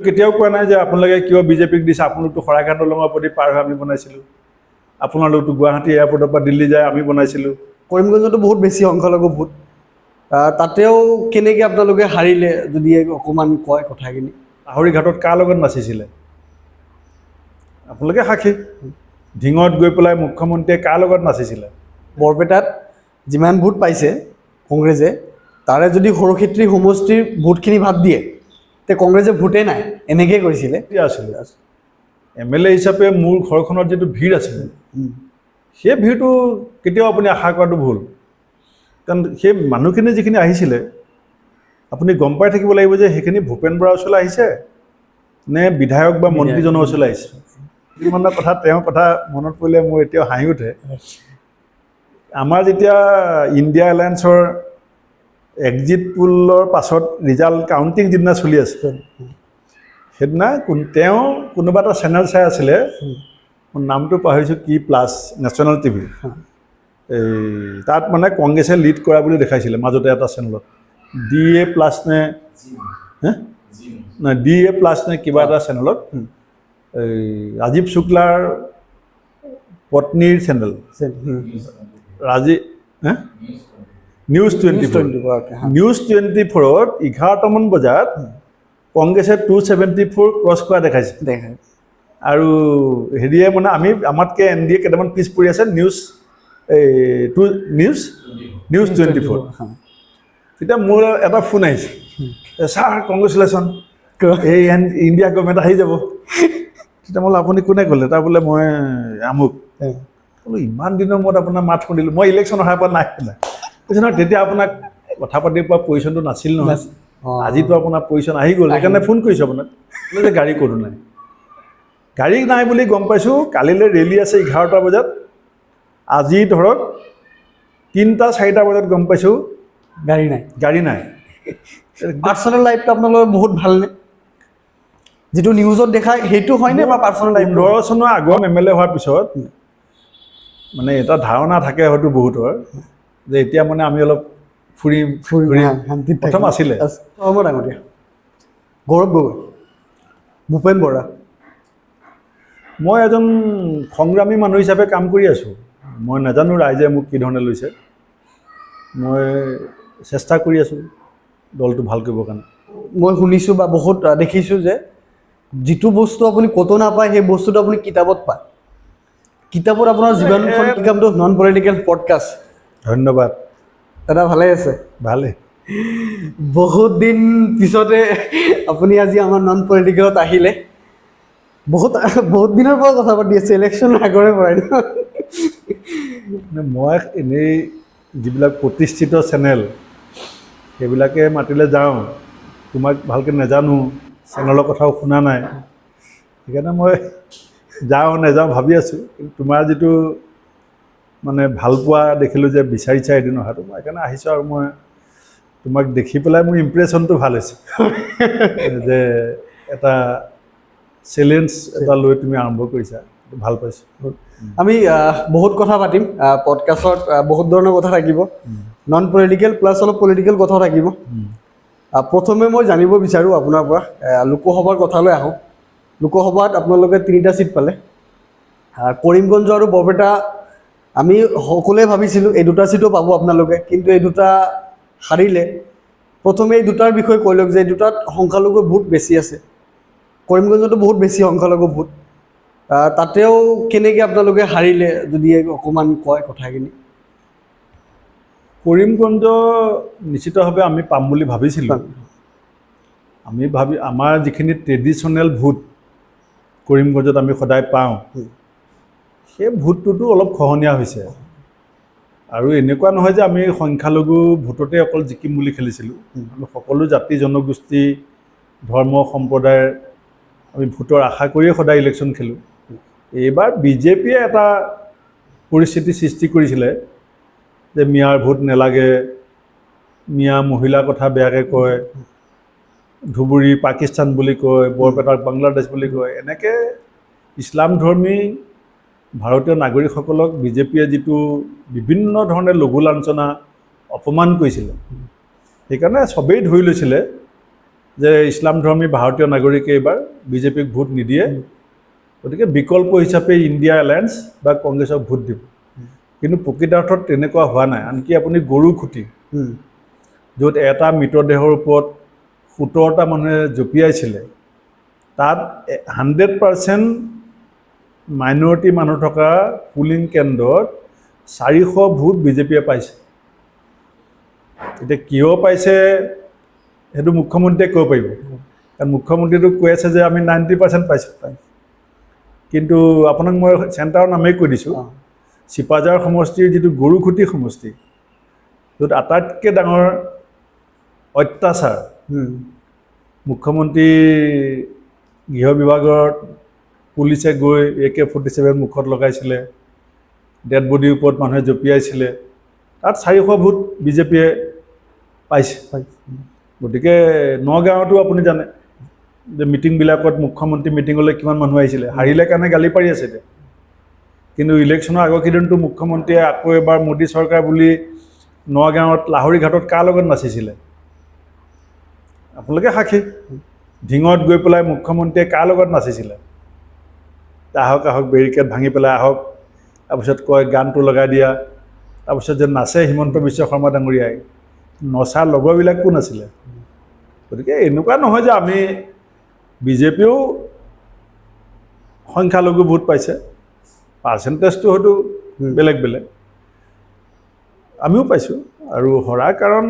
কেতিয়াও কোৱা নাই যে আপোনালোকে কিয় বিজেপিক দিছে। আপোনালোকতো শৰাইঘাট দলঙৰ প্ৰতি পাৰ হৈ আমি বনাইছিলোঁ। আপোনালোকতো গুৱাহাটী এয়াৰপৰ্টৰ পৰা দিল্লী যায় আমি বনাইছিলোঁ। কৰিমগঞ্জতো বহুত বেছি সংখ্যালঘু ভোট, তাতেও কেনেকৈ আপোনালোকে হাৰিলে যদি অকণমান কয় কথাখিনি। লাহৰীঘাটত কাৰ লগত নাচিছিলে আপোনালোকে সাক্ষী। ঢিঙত গৈ পেলাই মুখ্যমন্ত্ৰীয়ে কাৰ লগত নাচিছিলে। বৰপেটাত যিমান ভোট পাইছে কংগ্ৰেছে, তাৰে যদি সৰুক্ষেত্ৰী সমষ্টিৰ ভোটখিনি বাদ দিয়ে তে কংগ্ৰেছে ভোটেই নাই এনেকৈ কৈছিলে। আছিলে MLA হিচাপে মোৰ ঘৰখনত যিটো ভিৰ আছিলে সেই ভিৰটো কেতিয়াও আপুনি আশা কৰাটো ভুল। কাৰণ সেই মানুহখিনি যিখিনি আহিছিলে আপুনি গম পাই থাকিব লাগিব যে সেইখিনি ভূপেন বৰাৰ ওচৰলৈ আহিছে নে বিধায়ক বা মন্ত্ৰীজনৰ ওচৰলৈ আহিছে। কিছুমান কথা তেওঁৰ কথা মনত পৰিলে মোৰ এতিয়াও হাঁহি উঠে। আমাৰ যেতিয়া ইণ্ডিয়া এলায়েন্সৰ এক্সিট পোলৰ পাছত ৰিজাল্ট কাউণ্টিং যিদিনা চলি আছে সেইদিনা তেওঁ কোনোবা এটা চেনেল চাই আছিলে, মোৰ নামটো পাহৰিছোঁ কি প্লাছ নেশ্যনেল টিভি, এই তাত মানে কংগ্ৰেছে লিড কৰা বুলি দেখাইছিলে মাজতে এটা চেনেলত। DA+ নে নাই DA+ নে কিবা এটা চেনেলত এই ৰাজীৱ শুক্লাৰ পত্নীৰ চেনেল নিউজ 24ত 11টামান বজাত কংগ্ৰেছে 274 ক্ৰছ কৰা দেখাইছে। আৰু হেৰিয়ে মানে আমাতকৈ NDA কেইটামান পিছ পৰি আছে নিউজ 24। তেতিয়া মোৰ এটা ফোন আহিছে, ছাৰ কংগ্ৰেচুলেশ্যন, এই ইণ্ডিয়া গভৰ্ণমেণ্ট আহি যাব। তেতিয়া বোলে আপুনি কোনে ক'লে? তাৰ বোলে মই আমুক। বোলো ইমান দিনৰ মূৰত আপোনাৰ মাত শুনিলোঁ, মই ইলেকশ্যন অহাৰ পৰা নাই শুনা। কৈছে নহয় তেতিয়া আপোনাক কথা পাতিব পৰা পজিশ্যনটো নাছিল নহয়, আজিতো আপোনাৰ পজিশ্যন আহি গ'ল, সেইকাৰণে ফোন কৰিছোঁ আপোনাক। বোলে যে গাড়ী ক'তো নাই। গাড়ী নাই বুলি গম পাইছোঁ কালিলৈ ৰেলী আছে 11টা বজাত। আজি ধৰক 3টা-4টা বজাত গম পাইছোঁ গাড়ী নাই। পাৰ্চনেল লাইফটো আপোনালোকৰ বহুত ভালনে? যিটো নিউজত দেখায় সেইটো হয়নে বা পাৰ্চনেল লাইফ? 15 চনৰ আগত MLA হোৱাৰ পিছত মানে এটা ধাৰণা থাকে হয়তো বহুতৰ যে এতিয়া মানে আমি অলপ ফুৰিম প্ৰথম আছিলে। গৌৰৱ গগৈ, ভূপেন বৰা, মই এজন সংগ্ৰামী মানুহ হিচাপে কাম কৰি আছোঁ। মই নাজানো ৰাইজে মোক কি ধৰণে লৈছে। মই চেষ্টা কৰি আছোঁ দলটো ভাল কৰিবৰ কাৰণে। মই শুনিছোঁ বা বহুত দেখিছোঁ যে যিটো বস্তু আপুনি ক'তো নাপায় সেই বস্তুটো আপুনি কিতাপত পায়। কিতাপত আপোনাৰ জীৱনখন কিতাপটো নন পলিটিকেল পডকাষ্ট। ধন্যবাদ দাদা, ভালে আছে? ভালে। বহুত দিন পিছতে আপুনি আজি আমাৰ নন পলিটিকেলত আহিলে। বহুত দিনৰ পৰা কথা পাতি আছে, ইলেকশ্যনৰ আগৰে পৰাই। মই এনেই যিবিলাক প্ৰতিষ্ঠিত চেনেল সেইবিলাকে মাতিলে যাওঁ। তোমাক ভালকৈ নাজানো, চেনেলৰ কথাও শুনা নাই, সেইকাৰণে মই নাযাওঁ ভাবি আছোঁ। কিন্তু তোমাৰ যিটো মানে ভাল পোৱা দেখিলোঁ যে বিচাৰিছা এদিন অহাটো, মই সেইকাৰণে আহিছোঁ। আৰু মই তোমাক দেখি পেলাই মোৰ ইম্প্ৰেশ্যনটো ভাল হৈছে যে এটা চেলেঞ্জ এটা লৈ তুমি আৰম্ভ কৰিছা, ভাল পাইছোঁ। আমি বহুত কথা পাতিম পডকাষ্টত, বহুত ধৰণৰ কথা থাকিব, নন পলিটিকেল প্লাছ অলপ পলিটিকেল কথাও থাকিব। প্ৰথমে মই জানিব বিচাৰোঁ আপোনাৰ পৰা লোকসভাৰ কথালৈ আহোঁ। লোকসভাত আপোনালোকে 3টা ছিট পালে। কৰিমগঞ্জ আৰু বৰপেটা আমি সকলোৱে ভাবিছিলোঁ এই 2টা ছিটো পাব আপোনালোকে, কিন্তু এই 2টা হাৰিলে। প্ৰথমে এই 2টাৰ বিষয়ে কৈ লওক যে এই 2টাত সংখ্যালঘু ভোট বেছি আছে। কৰিমগঞ্জতো বহুত বেছি সংখ্যালঘু ভোট, তাতেও কেনেকৈ আপোনালোকে হাৰিলে যদি অকণমান কয় কথাখিনি। কৰিমগঞ্জ নিশ্চিতভাৱে আমি পাম বুলি ভাবিছিলোঁ। আমাৰ যিখিনি ট্ৰেডিশ্যনেল ভোট কৰিমগঞ্জত আমি সদায় পাওঁ, সেই ভোটটোতো অলপ খহনীয়া হৈছে। আৰু এনেকুৱা নহয় যে আমি সংখ্যালঘু ভোটতে অকল জিকিম বুলি খেলিছিলোঁ। আমি সকলো জাতি জনগোষ্ঠী ধৰ্ম সম্প্ৰদায়ৰ আমি ভোটৰ আশা কৰিয়ে সদায় ইলেকশ্যন খেলোঁ। এইবাৰ বিজেপিয়ে এটা পৰিস্থিতি সৃষ্টি কৰিছিলে যে মিয়াৰ ভোট নালাগে, মিয়া মহিলাৰ কথা বেয়াকৈ কয়, ধুবুৰী পাকিস্তান বুলি কয়, বৰপেটাক বাংলাদেশ বুলি কয়। এনেকৈ ইছলাম ধৰ্মী ভাৰতীয় নাগৰিকসকলক বিজেপিয়ে যিটো বিভিন্ন ধৰণে লঘু লাঞ্ছনা অপমান কৰিছিলে, সেইকাৰণে চবেই ধৰি লৈছিলে যে ইছলাম ধৰ্মী ভাৰতীয় নাগৰিকে এইবাৰ বিজেপিক ভোট নিদিয়ে, গতিকে বিকল্প হিচাপে ইণ্ডিয়া এলায়েন্স বা কংগ্ৰেছক ভোট দিব। কিন্তু প্ৰকৃতাৰ্থত তেনেকুৱা হোৱা নাই। আনকি আপুনি গৰু খুটি, য'ত এটা মৃতদেহৰ ওপৰত 17টা মানুহে জঁপিয়াইছিলে, তাত 100% মাইনৰিটি মানুহ থকা পুলিং কেন্দ্ৰত 400 ভোট বিজেপিয়ে পাইছে। এতিয়া কিয় পাইছে সেইটো মুখ্যমন্ত্ৰীয়ে ক'ব পাৰিব, কাৰণ মুখ্যমন্ত্ৰীটো কৈ আছে যে আমি 90% পাইছোঁ। কিন্তু আপোনাক মই চেণ্টাৰৰ নামেই কৈ দিছোঁ, চিপাঝাৰ সমষ্টিৰ যিটো গৰুখুটি সমষ্টি, য'ত আটাইতকৈ ডাঙৰ অত্যাচাৰ মুখ্যমন্ত্ৰী গৃহ বিভাগৰ পুলিচে গৈ AK-47 মুখত লগাইছিলে, ডেড বডিৰ ওপৰত মানুহে জঁপিয়াইছিলে, তাত 400 ভোট বিজেপিয়ে পাইছে। গতিকে নগাঁৱতো আপুনি জানে যে মিটিংবিলাকত মুখ্যমন্ত্ৰী মিটিঙলৈ কিমান মানুহ আহিছিলে, হাৰিলে কাৰণে গালি পাৰি আছে এতিয়া। কিন্তু ইলেকশ্যনৰ আগৰ কেইদিনতো মুখ্যমন্ত্ৰীয়ে আকৌ এবাৰ মোদী চৰকাৰ বুলি নগাঁৱত লাহৰি ঘাটত কাৰ লগত নাচিছিলে আপোনালোকে সাক্ষী। ঢিঙত গৈ পেলাই মুখ্যমন্ত্ৰীয়ে কাৰ লগত নাচিছিলে, আহক আহক বেৰিকেড ভাঙি পেলাই আহক, তাৰপিছত কয় গানটো লগাই দিয়া, তাৰপিছত যে নাচে হিমন্ত বিশ্ব শৰ্মা ডাঙৰীয়াই, নচা লগৰবিলাক কোন আছিলে? গতিকে এনেকুৱা নহয় যে আমি বিজেপিও সংখ্যালঘু ভোট পাইছে, পাৰ্চেণ্টেজটো হয়তো বেলেগ বেলেগ, আমিও পাইছোঁ। আৰু হৰাৰ কাৰণ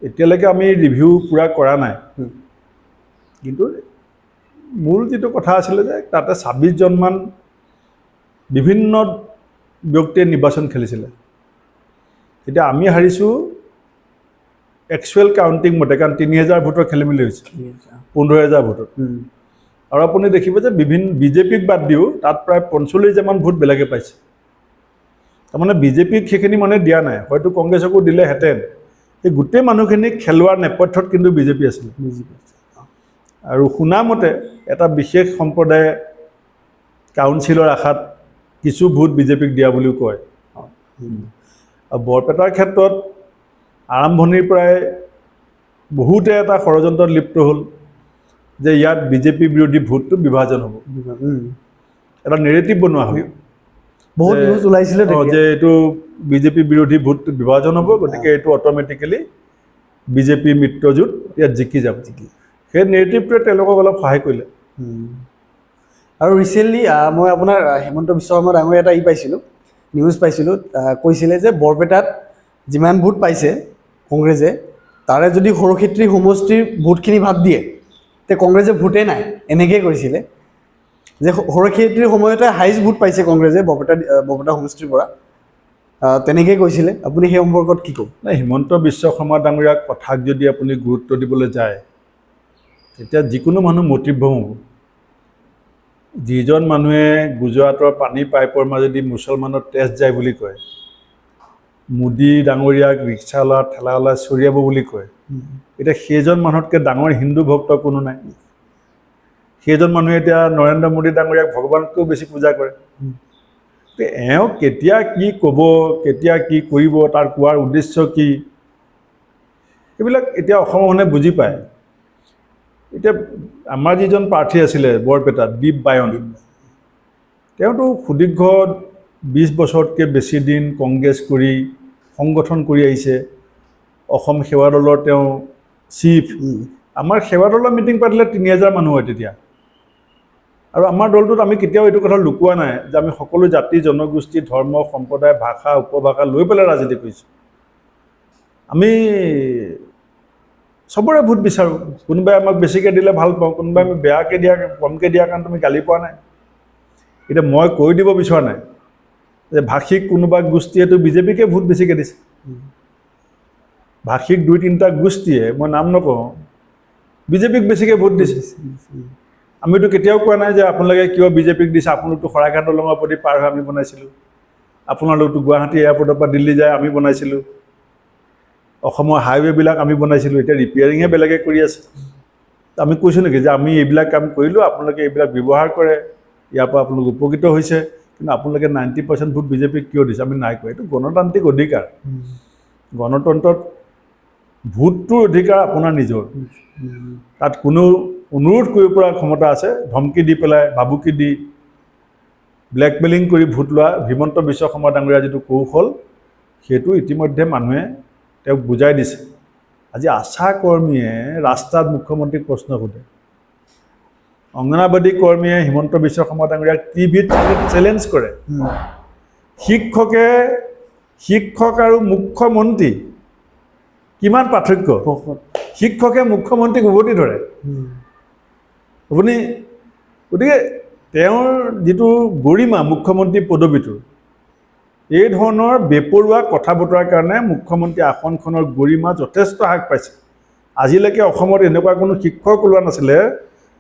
এতিয়ালৈকে আমি ৰিভিউ পূৰা কৰা নাই, কিন্তু মূল যিটো কথা আছিলে যে তাতে 26জনমান বিভিন্ন ব্যক্তিয়ে নিৰ্বাচন খেলিছিলে। এতিয়া আমি হাৰিছোঁ একচুৱেল কাউণ্টিং মতে, কাৰণ 3000 ভোটৰ খেলি মেলি হৈছে 15000 ভোটত। আৰু আপুনি দেখিব যে বিজেপিক বাদ দিও তাত প্ৰায় 45হাজাৰমান ভোট বেলেগে পাইছে। তাৰমানে বিজেপিক সেইখিনি মানে দিয়া নাই, হয়তো কংগ্ৰেছকো দিলেহেঁতেন। সেই গোটেই মানুহখিনিক খেলোৱাৰ নেপথ্যত কিন্তু বিজেপি আছিলে। আৰু শুনামতে এটা বিশেষ সম্প্ৰদায়ে কাউন্সিলৰ আশাত কিছু ভোট বিজেপিক দিয়া বুলিও কয়। আৰু বৰপেটাৰ ক্ষেত্ৰত আৰম্ভণিৰ পৰাই বহুতে এটা ষড়যন্ত্ৰত লিপ্ত হ'ল যে ইয়াত বিজেপি বিৰোধী ভোটটো বিভাজন হ'ব, এটা নেৰেটিভ বনোৱা হ'ল। বহুত নিউজ ওলাইছিলে যে এইটো বিজেপি বিৰোধী ভোটটো বিভাজন হ'ব, গতিকে এইটো অট'মেটিকেলি বিজেপি মিত্ৰজোঁট ইয়াত জিকি যাব। সেই নেৰেটিভটোৱে তেওঁলোকক অলপ সহায় কৰিলে। আৰু ৰিচেণ্টলি মই আপোনাৰ হিমন্ত বিশ্ব শৰ্মা ডাঙৰীয়া এটা পাইছিলোঁ, নিউজ পাইছিলোঁ, কৈছিলে যে বৰপেটাত যিমান ভোট পাইছে কংগ্ৰেছে, তাৰে যদি সৰুক্ষেত্ৰী সমষ্টিৰ ভোটখিনি বাদ দিয়ে তে কংগ্ৰেছে ভোটেই নাই, এনেকৈ কৈছিলে। যে সৰুক্ষেত্ৰীৰ সময়তে হাইষ্ট ভোট পাইছে কংগ্ৰেছে বৰপেটা সমষ্টিৰ পৰা, তেনেকৈ কৈছিলে। আপুনি সেই সম্পৰ্কত কি ক'ব? নাই, হিমন্ত বিশ্ব শৰ্মা ডাঙৰীয়াক কথাক যদি আপুনি গুৰুত্ব দিবলৈ যায় তেতিয়া যিকোনো মানুহ মতিভ্ৰম হ'ব। যিজন মানুহে গুজৰাটৰ পানী পাইপৰ মাজেদি মুছলমানৰ তেজ যায় বুলি কয়, মোদী ডাঙৰীয়াক ৰিক্সাৱালা ঠেলাৱালা চৰিয়াব বুলি কয়, এতিয়া সেইজন মানুহতকৈ ডাঙৰ হিন্দু ভক্ত কোনো নাই। সেইজন মানুহে এতিয়া নৰেন্দ্ৰ মোদী ডাঙৰীয়াক ভগৱানতকৈও বেছি পূজা কৰে। এওঁ কেতিয়া কি ক'ব, কেতিয়া কি কৰিব, তাৰ কোৱাৰ উদ্দেশ্য কি, এইবিলাক এতিয়া অসমৰ মানুহে বুজি পায়। এতিয়া আমাৰ যিজন প্ৰাৰ্থী আছিলে বৰপেটাত, দীপ বায়ন, তেওঁতো সুদীৰ্ঘ 20 বছৰতকৈ বেছি দিন কংগ্ৰেছ কৰি সংগঠন কৰি আহিছে। অসম সেৱা দলৰ তেওঁ চিফ। আমাৰ সেৱা দলৰ মিটিং পাতিলে 3000 মানুহ হয় তেতিয়া। আৰু আমাৰ দলটোত আমি কেতিয়াও এইটো কথা লুকোৱা নাই যে আমি সকলো জাতি জনগোষ্ঠী ধৰ্ম সম্প্ৰদায় ভাষা উপভাষা লৈ পেলাই ৰাজনীতি কৰিছোঁ। আমি চবৰে ভোট বিচাৰোঁ। কোনোবাই আমাক বেছিকৈ দিলে ভাল পাওঁ, কোনোবাই আমি বেয়াকৈ দিয়া কমকৈ দিয়াৰ কাৰণে তুমি গালি পোৱা নাই। এতিয়া মই কৈ দিব বিচৰা নাই যে ভাষিক কোনোবা গোষ্ঠীয়েতো বিজেপিকে ভোট বেছিকৈ দিছে। ভাষিক 2-3টা গোষ্ঠীয়ে, মই নাম নকওঁ, বিজেপিক বেছিকৈ ভোট দিছে। আমিতো কেতিয়াও কোৱা নাই যে আপোনালোকে কিয় বিজেপিক দিছে, আপোনালোকতো শৰাইঘাট দলঙৰ প্ৰতি পাৰ হৈ আমি বনাইছিলোঁ, আপোনালোকতো গুৱাহাটী এয়াৰপৰ্টৰ পৰা দিল্লী যায় আমি বনাইছিলোঁ, অসমৰ হাইৱেবিলাক আমি বনাইছিলোঁ, এতিয়া ৰিপেয়াৰিঙহে বেলেগে কৰি আছে। আমি কৈছোঁ নেকি যে আমি এইবিলাক কাম কৰিলোঁ, আপোনালোকে এইবিলাক ব্যৱহাৰ কৰে, ইয়াৰ পৰা আপোনালোক উপকৃত হৈছে, কিন্তু আপোনালোকে 90% ভোট বিজেপিক কিয় দিছে? আমি নাই কোৱা। এইটো গণতান্ত্ৰিক অধিকাৰ। গণতন্ত্ৰত ভোটটোৰ অধিকাৰ আপোনাৰ নিজৰ তাত কোনো অনুৰোধ কৰিব পৰা ক্ষমতা আছে ধমকি দি পেলাই ভাবুকি দি ব্লেকমেইলিং কৰি ভোট লোৱা হিমন্ত বিশ্ব শৰ্মা ডাঙৰীয়া যিটো কৌশল সেইটো ইতিমধ্যে মানুহে তেওঁক বুজাই দিছে আজি আশা কৰ্মীয়ে ৰাস্তাত মুখ্যমন্ত্ৰীক প্ৰশ্ন সোধে অংগনাবাদী কৰ্মীয়ে হিমন্ত বিশ্ব শৰ্মা ডাঙৰীয়াক টিভিত চেলেঞ্জ কৰে শিক্ষক আৰু মুখ্যমন্ত্ৰী কিমান পাৰ্থক্য শিক্ষকে মুখ্যমন্ত্ৰীক উভতি ধৰে আপুনি গতিকে তেওঁৰ যিটো গৰিমা মুখ্যমন্ত্ৰী পদবীটোৰ এই ধৰণৰ বেপৰুৱা কথা বতৰাৰ কাৰণে মুখ্যমন্ত্ৰী আসনখনৰ গৰিমা যথেষ্ট হ্ৰাস পাইছে আজিলৈকে অসমত এনেকুৱা কোনো শিক্ষক ওলোৱা নাছিলে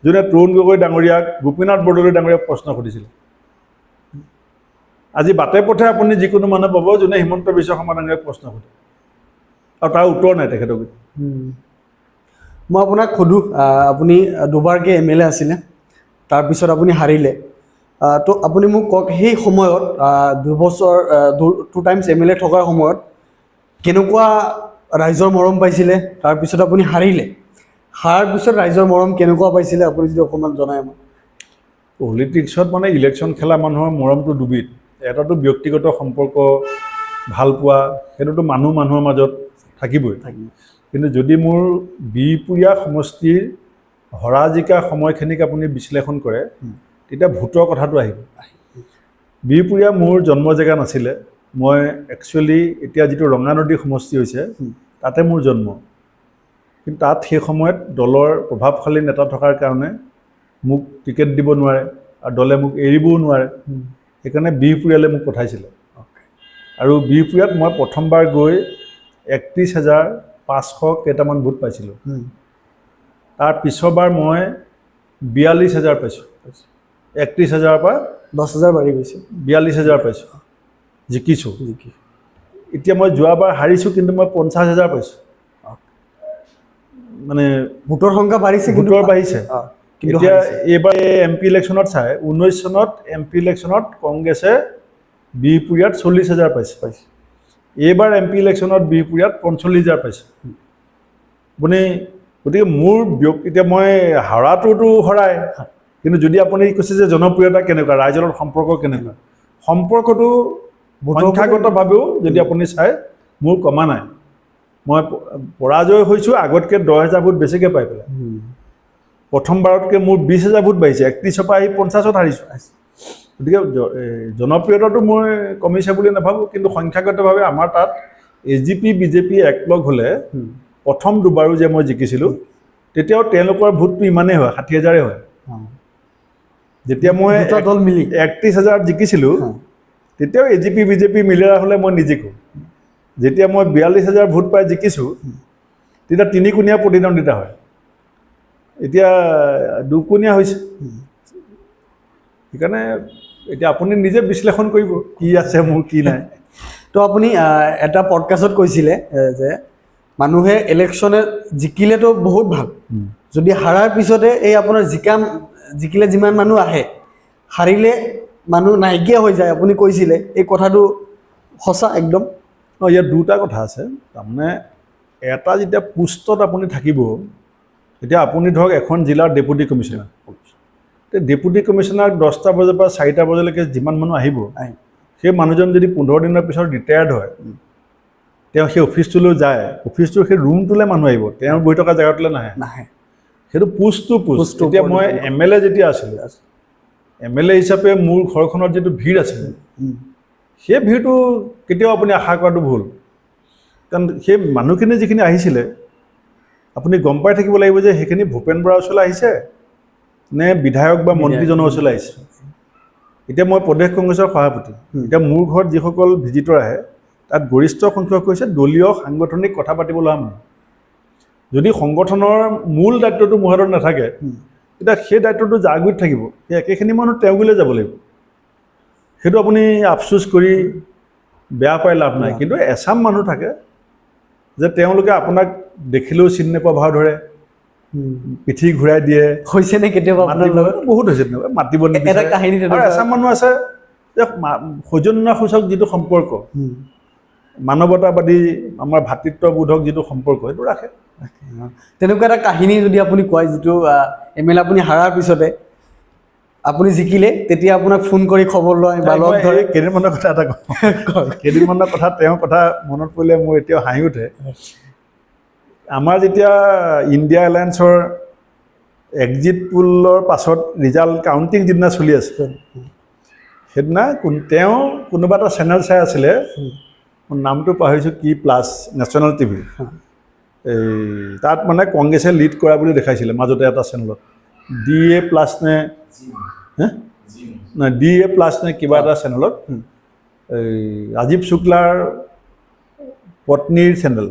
যোনে তৰুণ গগৈ ডাঙৰীয়াক গোপীনাথ বৰদলৈ ডাঙৰীয়াক প্ৰশ্ন সুধিছিল আজি বাটে পথে আপুনি যিকোনো মানুহ পাব যোনে হিমন্ত বিশ্ব শৰ্মা ডাঙৰীয়াক প্ৰশ্ন সোধে আৰু তাৰ উত্তৰ নাই তেখেতক মই আপোনাক সোধোঁ আপুনি দুবাৰকৈ MLA আছিলে তাৰপিছত আপুনি হাৰিলে তো আপুনি মোক কওক সেই সময়ত 2 বছৰ 2 টাইমছ MLA থকাৰ সময়ত কেনেকুৱা ৰাইজৰ মৰম পাইছিলে তাৰপিছত আপুনি হাৰিলে হাৰাৰ পিছত ৰাইজৰ মৰম কেনেকুৱা পাইছিলে আপুনি যদি অকণমান জনায় আমাক পলিটিক্সত মানে ইলেকশ্যন খেলা মানুহৰ মৰমটো দুবিধ এটাতো ব্যক্তিগত সম্পৰ্ক ভাল পোৱা সেইটোতো মানুহৰ মাজত থাকিবই কিন্তু যদি মোৰ বিহপুৰীয়া সমষ্টিৰ হৰা জিকা সময়খিনিক আপুনি বিশ্লেষণ কৰে তেতিয়া ভোটৰ কথাটো আহিব বিহপুৰীয়া মোৰ জন্ম জেগা নাছিলে মই একচুৱেলি এতিয়া যিটো ৰঙানদী সমষ্টি হৈছে তাতে মোৰ জন্ম কিন্তু তাত সেই সময়ত দলৰ প্ৰভাৱশালী নেতা থকাৰ কাৰণে মোক টিকেট দিব নোৱাৰে আৰু দলে মোক এৰিবও নোৱাৰে সেইকাৰণে বিহপুৰীয়ালৈ মোক পঠাইছিলে আৰু বিহপুৰীয়াত মই প্ৰথমবাৰ গৈ 31,500 কেইটামান ভোট পাইছিলোঁ তাৰ পিছৰবাৰ মই 42,000 পাইছোঁ 31,000 পৰা 10,000 বাঢ়ি গৈছে 42,000 পাইছোঁ জিকিছোঁ এতিয়া মই যোৱাবাৰ হাৰিছোঁ কিন্তু মই 50,000 পাইছোঁ মানে ভোটৰ সংখ্যা বাঢ়িছে ভোটৰ বাঢ়িছে এতিয়া এইবাৰ MP ইলেকশ্যনত চাই 19 চনত MP ইলেকশ্যনত কংগ্ৰেছে বিহপুৰীয়াত 40,000 পাইছে এইবাৰ MP ইলেকশ্যনত বিহপুৰীয়াত 45,000 পাইছে আপুনি গতিকে মোৰ এতিয়া মই হৰাটোতো হৰাই কিন্তু যদি আপুনি কৈছে যে জনপ্ৰিয়তা কেনেকুৱা ৰাইজৰ লগত সম্পৰ্ক কেনেকুৱা সম্পৰ্কটো সংখ্যাগতভাৱেও যদি আপুনি চাই মোৰ কমা নাই মই পৰাজয় হৈছোঁ আগতকৈ 10,000 ভোট বেছিকৈ পাই পেলাই প্ৰথমবাৰতকৈ মোৰ 20,000 ভোট বাঢ়িছে 31 পৰা আহি 50ত হাৰিছোঁ গতিকে জনপ্ৰিয়তাটো মই কমিছে বুলি নাভাবোঁ কিন্তু সংখ্যাগতভাৱে আমাৰ তাত AGP BJP একলগ হ'লে প্ৰথম দুবাৰো যে মই জিকিছিলোঁ তেতিয়াও তেওঁলোকৰ ভোটটো ইমানেই হয় 60,000 হয় যেতিয়া মই 31,000 জিকিছিলোঁ তেতিয়াও AGP BJP মিলাই হ'লে মই নিজিকোঁ যেতিয়া মই 42,000 ভোট পাই জিকিছোঁ তেতিয়া তিনিকোণীয়া প্ৰতিদ্বন্দ্বিতা হয় এতিয়া দুকোণীয়া হৈছে সেইকাৰণে এতিয়া আপুনি নিজে বিশ্লেষণ কৰিব কি আছে মোৰ কি নাই তো আপুনি এটা পডকাষ্টত কৈছিলে যে মানুহে ইলেকশ্যনে জিকিলেতো বহুত ভাল যদি হাৰাৰ পিছতে এই আপোনাৰ জিকিলে যিমান মানুহ আহে হাৰিলে মানুহ নাইকিয়া হৈ যায় আপুনি কৈছিলে এই কথাটো সঁচা একদম ইয়াত দুটা কথা আছে তাৰমানে এটা যেতিয়া পোষ্টত আপুনি থাকিব এতিয়া আপুনি ধৰক এখন জিলাৰ ডেপুটি কমিশ্যনাৰ ডেপুটি কমিশ্যনাৰ 10টা বজাৰ পৰা 4টা বজালৈকে যিমান মানুহ আহিব সেই মানুহজন যদি 15 দিনৰ পিছত ৰিটায়াৰ্ড হয় তেওঁ সেই অফিচটোলৈ যায় অফিচটোৰ সেই ৰুমটোলৈ মানুহ আহিব তেওঁৰ বহি থকা জেগাটোলৈ নাহে সেইটো পোষ্ট এতিয়া মই MLA যেতিয়া আছিলোঁ MLA হিচাপে মোৰ ঘৰখনত যিটো ভিৰ আছিলে সেই ভিৰটো কেতিয়াও আপুনি আশা কৰাটো ভুল কাৰণ সেই মানুহখিনি যিখিনি আহিছিলে আপুনি গম পাই থাকিব লাগিব যে সেইখিনি ভূপেন বৰাৰ ওচৰলৈ আহিছে নে বিধায়ক বা মন্ত্ৰীজনৰ ওচৰলৈ আহিছে এতিয়া মই প্ৰদেশ কংগ্ৰেছৰ সভাপতি এতিয়া মোৰ ঘৰত যিসকল ভিজিটৰ আহে তাত গৰিষ্ঠ সংখ্যক হৈছে দলীয় সাংগঠনিক কথা পাতিবলৈ অহা মানুহ যদি সংগঠনৰ মূল দায়িত্বটো মোৰ হাতত নাথাকে তেতিয়া সেই দায়িত্বটো যাৰ গুৰিত থাকিব সেই একেখিনি মানুহ তেওঁ গুৰিলৈ যাব লাগিব সেইটো আপুনি আফচোচ কৰি বেয়া পাই লাভ নাই কিন্তু এছাম মানুহ থাকে যে তেওঁলোকে আপোনাক দেখিলেও চিনি নোপোৱা ভাও ধৰে পিঠি ঘূৰাই দিয়ে হৈছে নে কেতিয়াবা আপোনাৰ লগত বহুত হৈছে মাতিব এটা কাহিনী আৰু এছাম মানুহ আছে যে সৌজন্য সূচক যিটো সম্পৰ্ক মানৱতাবাদী আমাৰ ভাতৃত্ববোধক যিটো সম্পৰ্ক সেইটো ৰাখে। তেনেকুৱা এটা কাহিনী যদি আপুনি কয়, যিটো MLA আপুনি হাৰাৰ পিছতে আপুনি জিকিলে, তেতিয়া আপোনাক ফোন কৰি খবৰ লয় বা লগ ধৰে? কেইদিনমানৰ কথা এটা কওঁ। কেইদিনমানৰ কথা, তেওঁৰ কথা মনত পৰিলে মোৰ এতিয়াও হাঁহি উঠে। আমাৰ যেতিয়া ইণ্ডিয়া এলায়েন্সৰ এক্সিট পোলৰ পাছত ৰিজাল্ট কাউণ্টিং যিদিনা চলি আছে, সেইদিনা তেওঁ কোনোবা এটা চেনেল চাই আছিলে, মোৰ নামটো পাহৰিছোঁ, কি প্লাছ নেশ্যনেল টিভি, এই তাত মানে কংগ্ৰেছে লিড কৰা বুলি দেখাইছিলে মাজতে এটা চেনেলত, DA+ নে নাই DA+ নে কিবা এটা চেনেলত, এই ৰাজীৱ শুক্লাৰ পত্নীৰ চেনেল,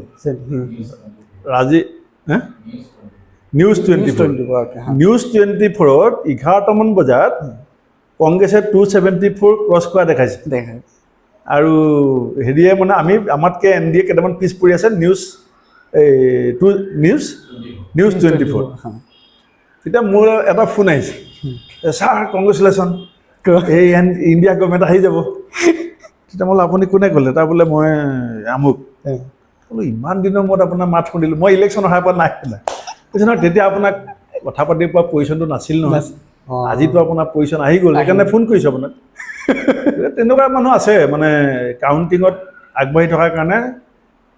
নিউজ 24ত 11টামান বজাত কংগ্ৰেছে 274 ক্ৰছ কৰা দেখাইছে। আৰু হেৰিয়ে মানে আমাতকৈ NDA কেইটামান পিছ পৰি আছে, নিউজ 24। তেতিয়া মোৰ এটা ফোন আহিছে, ছাৰ কংগ্ৰেচুলেশ্যন, এই ইণ্ডিয়া গভৰ্ণমেণ্ট আহি যাব। তেতিয়া বোলে আপুনি কোনে ক'লে? তাৰ বোলে মই আমুক। বোলো ইমান দিনৰ মূৰত আপোনাৰ মাত শুনিলোঁ, মই ইলেকশ্যন অহাৰ পৰা নাই শুনা। কৈছে নহয়, তেতিয়া আপোনাক কথা পাতি পোৱা পজিশ্যনটো নাছিল নহয়, আজিতো আপোনাৰ পজিশ্যন আহি গ'ল, সেইকাৰণে ফোন কৰিছোঁ আপোনাক। তেনেকুৱা মানুহ আছে, মানে কাউণ্টিঙত আগবাঢ়ি থকাৰ কাৰণে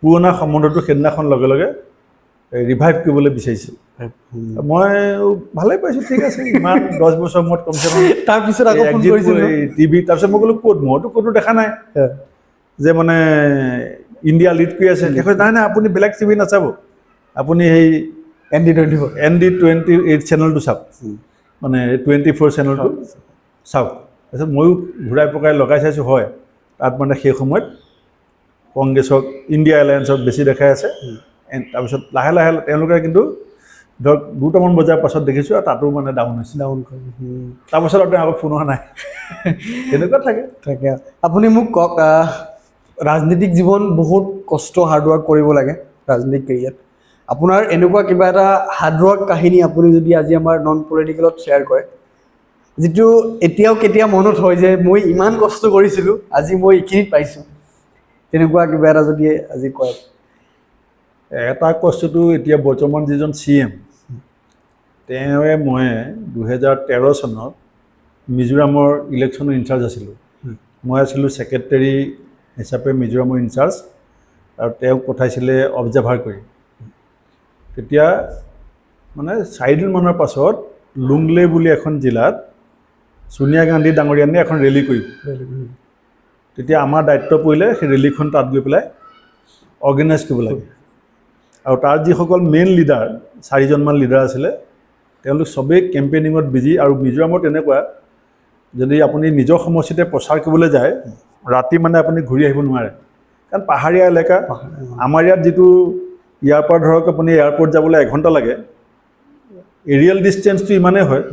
পুৰণা সম্বন্ধটো সেইদিনাখন লগে লগে ৰিভাইভ কৰিবলৈ বিচাৰিছিল। মই ভালেই পাইছোঁ, ঠিক আছে, ইমান 10 বছৰ মূৰত কমচে কম তাৰপিছত আকৌ ফোন কৰিছিল টিভি। তাৰপিছত মই ক'লো ক'ত? মইতো ক'তো দেখা নাই যে মানে ইণ্ডিয়া লিড কৰি আছে। নাই নাই, আপুনি বেলেগ টিভি নাচাব, আপুনি সেই ND28 চেনেলটো চাওক, মানে 24 চেনেলটো চাওক। তাৰপিছত ময়ো ঘূৰাই পকাই লগাই চাইছোঁ, হয় তাত মানে সেই সময়ত কংগ্ৰেছক, ইণ্ডিয়া এলায়েন্সক বেছি দেখাই আছে। তাৰপিছত লাহে লাহে তেওঁলোকে কিন্তু ধৰক 2টামান বজাৰ পাছত দেখিছোঁ আৰু তাতো মানে ডাউন হৈছে। তাৰপাছত আৰু তেওঁ আকৌ ফোন অহা নাই। তেনেকুৱা থাকে। আপুনি মোক কওক, ৰাজনীতিক জীৱন বহুত কষ্ট, হাৰ্ডৱৰ্ক কৰিব লাগে ৰাজনীতিক কেৰিয়াৰত। আপোনাৰ এনেকুৱা কিবা এটা হাৰ্ডৱৰ্ক কাহিনী আপুনি যদি আজি আমাৰ নন পলিটিকেলত শ্বেয়াৰ কৰে, যিটো এতিয়াও কেতিয়া মনত হয় যে মই ইমান কষ্ট কৰিছিলোঁ, আজি মই এইখিনিত পাইছোঁ, তেনেকুৱা কিবা এটা যদি আজি কয়? এটা কষ্টটো এতিয়া বৰ্তমান যিজন CM, তেওঁৱে মই 2013 চনত মিজোৰামৰ ইলেকশ্যনৰ ইনচাৰ্জ আছিলোঁ। মই আছিলোঁ ছেক্ৰেটেৰী হিচাপে মিজোৰামৰ ইনচাৰ্জ, আৰু তেওঁক পঠাইছিলে অবজাৰ্ভাৰ কৰি। তেতিয়া মানে 4 দিনমানৰ পাছত লুংলে বুলি এখন জিলাত ছোনিয়া গান্ধী ডাঙৰীয়ানে এখন ৰেলী কৰিব। তেতিয়া আমাৰ দায়িত্ব পৰিলে সেই ৰেলীখন তাত গৈ পেলাই অৰ্গেনাইজ কৰিব লাগে। আৰু তাৰ যিসকল মেইন লিডাৰ, 4জনমান লিডাৰ আছিলে, তেওঁলোক চবেই কেম্পেইনিঙত বিজি। আৰু মিজোৰামত এনেকুৱা, যদি আপুনি নিজৰ সমষ্টিতে প্ৰচাৰ কৰিবলৈ যায়, ৰাতি মানে আপুনি ঘূৰি আহিব নোৱাৰে, কাৰণ পাহাৰীয়া এলেকা। আমাৰ ইয়াত যিটো ইয়াৰ পৰা ধৰক আপুনি এয়াৰপৰ্ট যাবলৈ 1 ঘণ্টা লাগে, এৰিয়েল ডিষ্টেঞ্চটো ইমানেই হয়,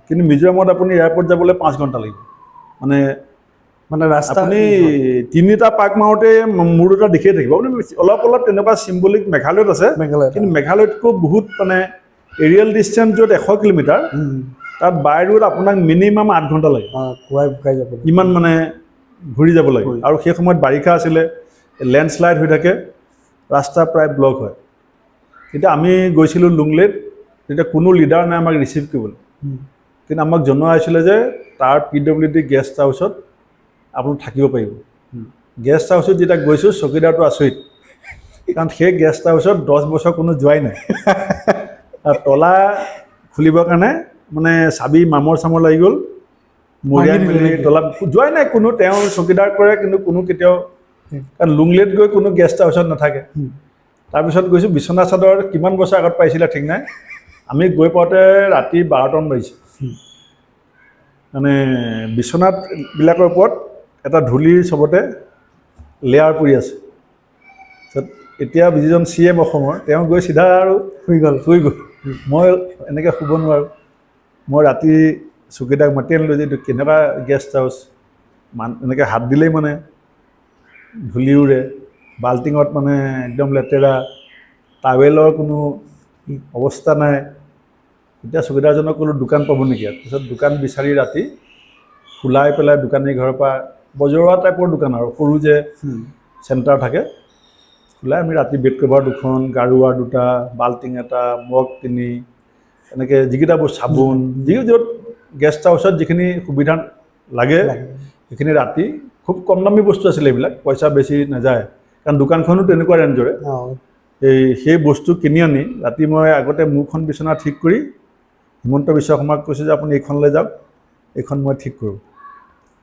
কিন্তু মিজোৰামত আপুনি এয়াৰপৰ্ট যাবলৈ 5 ঘণ্টা লাগিব। মানে ৰাস্তা আপুনি 3টা পাক মাৰোঁতে মূৰ দুটা দেখিয়ে থাকিব। আপুনি অলপ অলপ তেনেকুৱা চিম্বলিক মেঘালয়ত আছে, কিন্তু মেঘালয়তকৈ বহুত মানে এৰিয়েল ডিষ্টেঞ্চ য'ত 100 কিলোমিটাৰ, তাত বাই ৰোড আপোনাক মিনিমাম 8 ঘণ্টা লাগে, ইমান মানে ঘূৰি যাব লাগে। আৰু সেই সময়ত বাৰিষা আছিলে, লেণ্ডশ্লাইড হৈ থাকে, ৰাস্তা প্ৰায় ব্লক হয়। এতিয়া আমি গৈছিলোঁ লুংলেত, তেতিয়া কোনো লিডাৰ নাই আমাক ৰিচিভ কৰিবলৈ, কিন্তু আমাক জনোৱা হৈছিলে যে তাৰ PWD গেষ্ট হাউচত আপোনালোক থাকিব পাৰিব। গেষ্ট হাউচত যেতিয়া গৈছোঁ, চকীদাৰটো আচৰিত, কাৰণ সেই গেষ্ট হাউচত 10 বছৰ কোনো যোৱাই নাই। আৰু তলা খুলিবৰ কাৰণে মানে চাবি মামৰ চামৰ লাগি গ'ল, মৰিয়াই মেলি তলা যোৱাই নাই কোনো। তেওঁ চকীদাৰ কৰে, কিন্তু কোনো কেতিয়াও, কাৰণ লুংলেত গৈ কোনো গেষ্ট হাউচত নাথাকে। তাৰপিছত গৈছোঁ, বিচনা চাদৰ কিমান বছৰ আগত পাইছিলে ঠিক নাই, আমি গৈ পাওঁতে ৰাতি 12টামান বাজিছে। মানে বিচনাবিলাকৰ ওপৰত এটা ধূলিৰ চবতে লেয়াৰ পৰি আছে। এতিয়া যিজন CM অসমৰ, তেওঁ গৈ চিধা আৰু শুই গ'ল। মই এনেকৈ শুব নোৱাৰোঁ। মই ৰাতি চকীদাৰক মাতি আনিলোঁ যে এইটো কেনেকুৱা গেষ্ট হাউচ, এনেকৈ হাত দিলেই মানে ধূলি উৰে, বাল্টিঙত মানে একদম লেতেৰা, টাৱেলৰ কোনো অৱস্থা নাই। এতিয়া চকীদাৰজনক ক'লোঁ দোকান পাব নেকি? তাৰপিছত দোকান বিচাৰি ৰাতি খোলাই পেলাই দোকানী ঘৰৰ পৰা বজৰুৱা টাইপৰ দোকান আৰু সৰু যে চেণ্টাৰ থাকে, খোলাই আমি ৰাতি বেড কভাৰ 2খন, গাৰুৱাৰ 2টা, বাল্টিং এটা, মগ 3, এনেকৈ যিকেইটা বস্তু চাবোন, য'ত গেষ্ট হাউচত যিখিনি সুবিধা লাগে সেইখিনি ৰাতি খুব কম দামী বস্তু আছিলে এইবিলাক, পইচা বেছি নাযায় কাৰণ দোকানখনো তেনেকুৱা ৰেঞ্জৰে। সেই বস্তু কিনি আনি ৰাতি মই আগতে মোৰখন বিচনা ঠিক কৰি হিমন্ত বিশ্ব শৰ্মাক কৈছোঁ যে আপুনি এইখন লৈ যাওক, এইখন মই ঠিক কৰোঁ।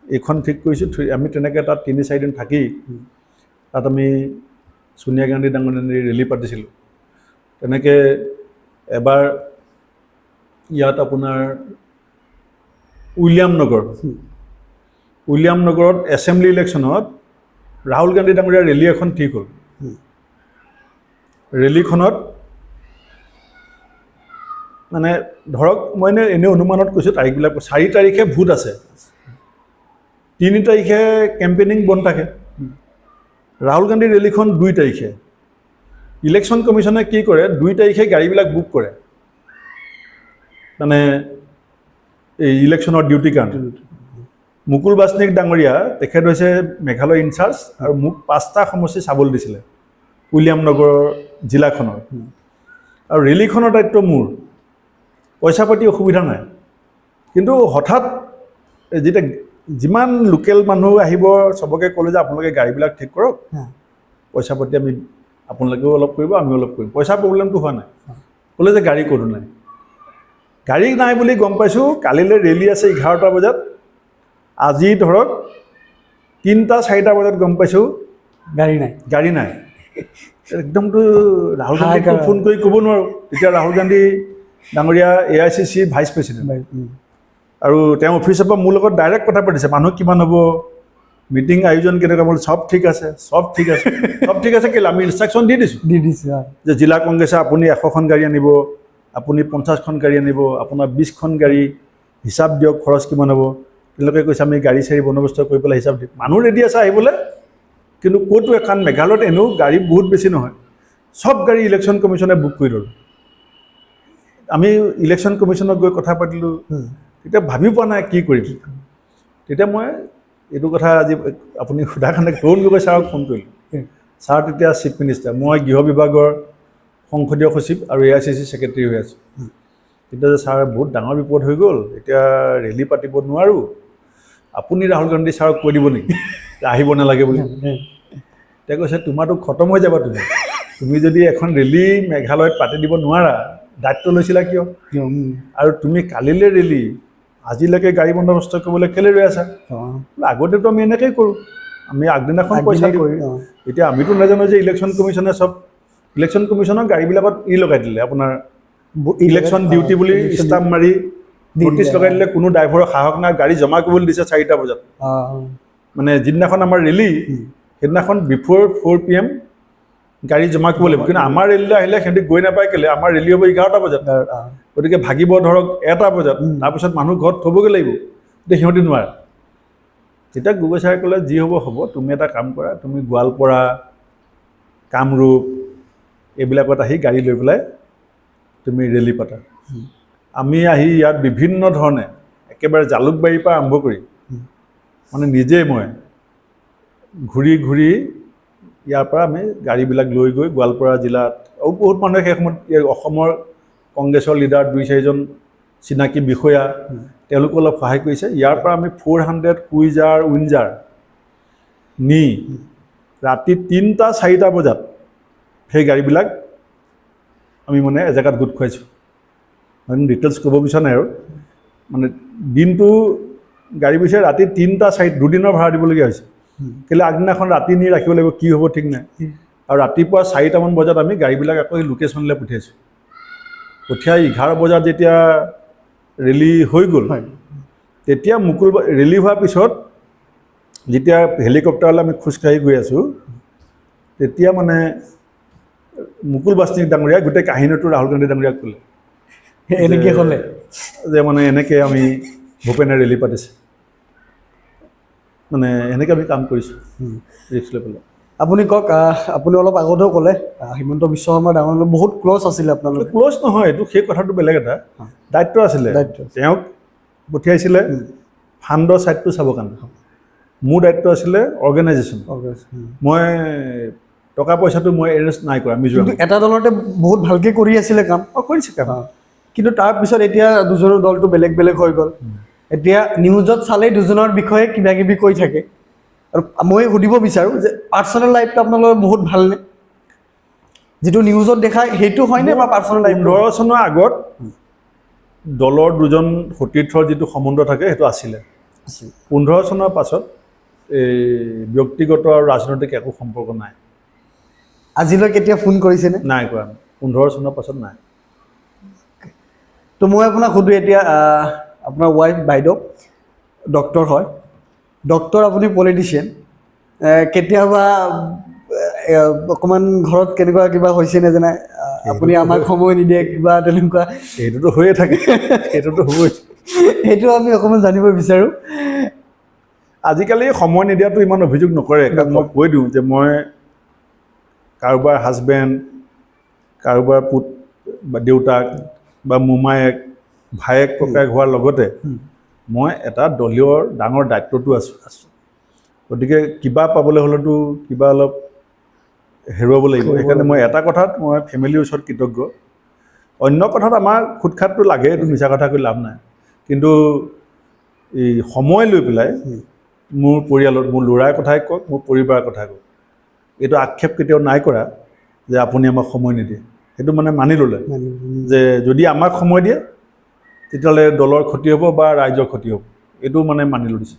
এইখন ঠিক কৰিছোঁ, আমি তেনেকৈ তাত 3-4 দিন থাকি তাত আমি ছোনিয়া গান্ধী ডাঙৰীয়াৰ ৰেলী পাতিছিলোঁ। তেনেকৈ এবাৰ ইয়াত আপোনাৰ উইলিয়াম নগৰত এছেম্বলি ইলেকশ্যনত ৰাহুল গান্ধী ডাঙৰীয়াৰ ৰেলী এখন ঠিক হ'ল। ৰেলীখনত মানে ধৰক মই এনেই অনুমানত কৈছোঁ তাৰিখবিলাক, 4 তাৰিখে ভোট আছে, 3 তাৰিখে কেম্পেইনিং বন্ধ থাকে। ৰাহুল গান্ধীৰ ৰেলীখন 2 তাৰিখে। ইলেকশ্যন কমিশ্যনে কি কৰে, 2 তাৰিখে গাড়ীবিলাক বুক কৰে, মানে এই ইলেকশ্যনৰ ডিউটিৰ কাৰণে। মুকুল বাছনিক ডাঙৰীয়া তেখেত হৈছে মেঘালয় ইনচাৰ্জ আৰু মোক 5টা সমষ্টি চাবলৈ দিছিলে উইলিয়াম নগৰ জিলাখনৰ, আৰু ৰেলীখনৰ দায়িত্ব মোৰ। পইচা পাতি অসুবিধা নাই, কিন্তু হঠাৎ যেতিয়া যিমান লোকেল মানুহ আহিব চবকে ক'লে যে আপোনালোকে গাড়ীবিলাক ঠিক কৰক, পইচা পাতি আমি আপোনালোকেও অলপ কৰিব, আমিও অলপ কৰিম। পইচা প্ৰব্লেমটো হোৱা নাই, ক'লে যে গাড়ী ক'তো নাই। গাড়ী নাই বুলি গম পাইছোঁ কালিলৈ ৰেলী আছে 11টা বজাত, আজি ধৰক 3টা-4টা বজাত গম পাইছোঁ গাড়ী নাই। একদমতো ৰাহুল গান্ধীক ফোন কৰি ক'ব নোৱাৰোঁ, তেতিয়া ৰাহুল গান্ধী ডাঙৰীয়া AICC ভাইচ প্ৰেচিডেণ্ট, আৰু তেওঁ অফিচৰ পৰা মোৰ লগত ডাইৰেক্ট কথা পাতিছে, মানুহ কিমান হ'ব, মিটিং আয়োজন কেনেকুৱা, বোলো চব ঠিক আছে, চব ঠিক আছে। চব ঠিক আছে কেলৈ, আমি ইনষ্ট্ৰাকশ্যন দি দিছোঁ যে জিলা কংগ্ৰেছে আপুনি 100খন গাড়ী আনিব, আপুনি 50খন গাড়ী আনিব, আপোনাৰ 20খন গাড়ী, হিচাপ দিয়ক খৰচ কিমান হ'ব। তেওঁলোকে কৈছে আমি গাড়ী চাড়ী বন্দবস্ত কৰি পেলাই হিচাপ দিম। মানুহ ৰেডি আছে আহিবলৈ, কিন্তু ক'তো এখন মেঘালয়ত এনেও গাড়ী বহুত বেছি নহয়, চব গাড়ী ইলেকশ্যন কমিশ্যনে বুক কৰি ল'লোঁ। আমি ইলেকশ্যন কমিশ্যনত গৈ কথা পাতিলোঁ, তেতিয়া ভাবি পোৱা নাই কি কৰিম। তেতিয়া মই এইটো কথা আজি আপুনি সোধাৰ কাৰণে তৰুণ গগৈ ছাৰক ফোন কৰিলোঁ। ছাৰ তেতিয়া চিফ মিনিষ্টাৰ, মই গৃহ বিভাগৰ সংসদীয় সচিব আৰু AICC ছেক্ৰেটেৰী হৈ আছোঁ। তেতিয়া যে ছাৰ বহুত ডাঙৰ বিপদ হৈ গ'ল, এতিয়া ৰেলী পাতিব নোৱাৰোঁ, আপুনি ৰাহুল গান্ধী ছাৰক কৈ দিব নেকি আহিব নালাগে বুলি। তেওঁ কৈছে তোমাৰতো খতম হৈ যাবা, তুমি যদি এখন ৰেলী মেঘালয়ত পাতি দিব নোৱাৰা, দায়িত্ব লৈছিলা কিয়? আৰু তুমি কালিলৈ ৰেলী, আজিলৈকে গাড়ী বন্দবস্ত কৰিবলৈ কেলৈ ৰৈ আছা? আগতেতো আমি এনেকৈয়ে কৰোঁ, আমি আগদিনাখন পইচা দিওঁ। এতিয়া আমিতো নাজানো যে ইলেকশ্যন কমিশ্যনে চব, ইলেকশ্যন কমিশ্যনৰ গাড়ীবিলাকত লগাই দিলে আপোনাৰ ইলেকশ্যন ডিউটি বুলি ষ্টাম্প মাৰি নটিছ লগাই দিলে, কোনো ড্ৰাইভাৰৰ সাহস নাই, গাড়ী জমা কৰিবলৈ দিছে 4টা বজাত। মানে যিদিনাখন আমাৰ ৰেলী সেইদিনাখন বিফ'ৰ 4 PM গাড়ী জমা কৰিব লাগিব, কিন্তু আমাৰ ৰেলীলৈ আহিলে সিহঁতি গৈ নাপায় কেলৈ, আমাৰ ৰেলী হ'ব 11টা বজাত, গতিকে ভাগিব ধৰক 1টা বজাত, তাৰপিছত মানুহ ঘৰত থ'বগৈ লাগিব, এতিয়া সিহঁতি নোৱাৰে। তেতিয়া গগৈ ছাৰে ক'লে যি হ'ব হ'ব, তুমি এটা কাম কৰা, তুমি গোৱালপাৰা, কামৰূপ এইবিলাকত আহি গাড়ী লৈ পেলাই তুমি ৰেলী পাতা। আমি আহি ইয়াত বিভিন্ন ধৰণে একেবাৰে জালুকবাৰীৰ পৰা আৰম্ভ কৰি মানে নিজেই মই ঘূৰি ঘূৰি ইয়াৰ পৰা আমি গাড়ীবিলাক লৈ গৈ গোৱালপাৰা জিলাত, আৰু বহুত মানুহে সেই সময়ত অসমৰ কংগ্ৰেছৰ লিডাৰ 2-4জন চিনাকি বিষয়া, তেওঁলোকে অলপ সহায় কৰিছে। ইয়াৰ পৰা আমি 400 কুইজাৰ উইনজাৰ নি ৰাতি 3টা-4টা বজাত সেই গাড়ীবিলাক আমি মানে এজেগাত গোট খুৱাইছোঁ। মানে ডিটেইলছ ক'ব বিচৰা নাই আৰু, মানে দিনটো গাড়ী বিচাৰি ৰাতি 3টা-4 দুদিনৰ ভাড়া দিবলগীয়া হৈছে, কেলৈ আগদিনাখন ৰাতি নি ৰাখিব লাগিব, কি হ'ব ঠিক নাই। আৰু ৰাতিপুৱা 4টামান বজাত আমি গাড়ীবিলাক আকৌ সেই লোকেশ্যনলৈ পঠিয়াইছোঁ। পঠিয়াই 11 বজাত যেতিয়া ৰেলী হৈ গ'ল, তেতিয়া ৰেলী হোৱাৰ পিছত যেতিয়া হেলিকপ্টাৰলৈ আমি খোজকাঢ়ি গৈ আছোঁ, তেতিয়া মানে মুকুল বাছনিক ডাঙৰীয়াই গোটেই কাহিনীটো ৰাহুল গান্ধী ডাঙৰীয়াক ক'লে, এনেকৈ ক'লে যে মানে এনেকৈ আমি ভূপেনে ৰেলী পাতিছে, মানে এনেকৈ আমি কাম কৰিছোঁ ৰিস্ক লৈ পেলাই। আপুনি কওক, আপুনি অলপ আগতেও ক'লে হিমন্ত বিশ্ব শৰ্মা ডাঙৰীয়া বহুত ক্ল'জ আছিলে আপোনালোক। ক্ল'জ নহয়, এইটো সেই কথাটো বেলেগ এটা, দায়িত্ব আছিলে। তেওঁক পঠিয়াইছিলে ফাণ্ডৰ ছাইডটো চাবৰ কাৰণে, মোৰ দায়িত্ব আছিলে অৰ্গেনাইজেশ্যন। মই টকা পইচাটো মই এৰেঞ্জ নাই কৰা মিজোৰাম। কিন্তু এটা দলতে বহুত ভালকৈ কৰি আছিলে কাম। কৰিছে কাম। কিন্তু তাৰপিছত এতিয়া দুজনৰ দলটো বেলেগ বেলেগ হৈ গ'ল। এতিয়া নিউজত চালেই দুজনৰ বিষয়ে কিবা কিবি কৈ থাকে। আৰু মই সুধিব বিচাৰোঁ যে পাৰ্চনেল লাইফটো আপোনালোকৰ বহুত ভালনে? যিটো নিউজত দেখায় সেইটো হয়নে বা পাৰ্চনেল লাইফ? 15 চনৰ আগত দলৰ দুজন সতীৰ্থৰ যিটো সম্বন্ধ থাকে সেইটো আছিলে। 15 চনৰ পাছত এই ব্যক্তিগত আৰু ৰাজনৈতিক একো সম্পৰ্ক নাই। আজিলৈ কেতিয়া ফোন কৰিছেনে? নাই কৰা। 15 চনৰ পাছত নাই। তো মই আপোনাক সুধোঁ এতিয়া, আপোনাৰ ৱাইফ বাইদেউ ডক্টৰ হয়, ডক্টৰ আপুনি পলিটিচিয়ান, কেতিয়াবা অকণমান ঘৰত কেনেকুৱা কিবা হৈছেনে যেনে আপুনি আমাক সময় নিদিয়ে কিবা তেনেকুৱা? সেইটোতো হৈয়ে থাকে, সেইটোতো হ'বই। সেইটো আমি অকণমান জানিব বিচাৰোঁ। আজিকালি সময় নিদিয়াটো ইমান অভিযোগ নকৰে, কাৰণ মই কৈ দিওঁ যে মই কাৰোবাৰ হাজবেণ্ড, কাৰোবাৰ পুত বা দেউতাক বা মোমায়েক, ভায়েক, ককায়েক হোৱাৰ লগতে মই এটা দলীয় ডাঙৰ দায়িত্বটো আছোঁ। গতিকে কিবা পাবলৈ হ'লেতো কিবা অলপ হেৰুৱাব লাগিব। সেইকাৰণে মই এটা কথাত মই ফেমিলিৰ ওচৰত কৃতজ্ঞ। অন্য কথাত আমাৰ খুটখাটটো লাগে, এইটো মিছা কথা কৈ লাভ নাই। কিন্তু এই সময় লৈ পেলাই মোৰ পৰিয়ালত মোৰ ল'ৰাৰ কথাই কওক, মোৰ পৰিবাৰৰ কথাই কওক, এইটো আক্ষেপ কেতিয়াও নাই কৰা যে আপুনি আমাক সময় নিদিয়ে। সেইটো মানে মানি ল'লে যে যদি আমাক সময় দিয়ে তেতিয়াহ'লে দলৰ ক্ষতি হ'ব বা ৰাইজৰ ক্ষতি হ'ব, এইটো মানে মানি লৈছে।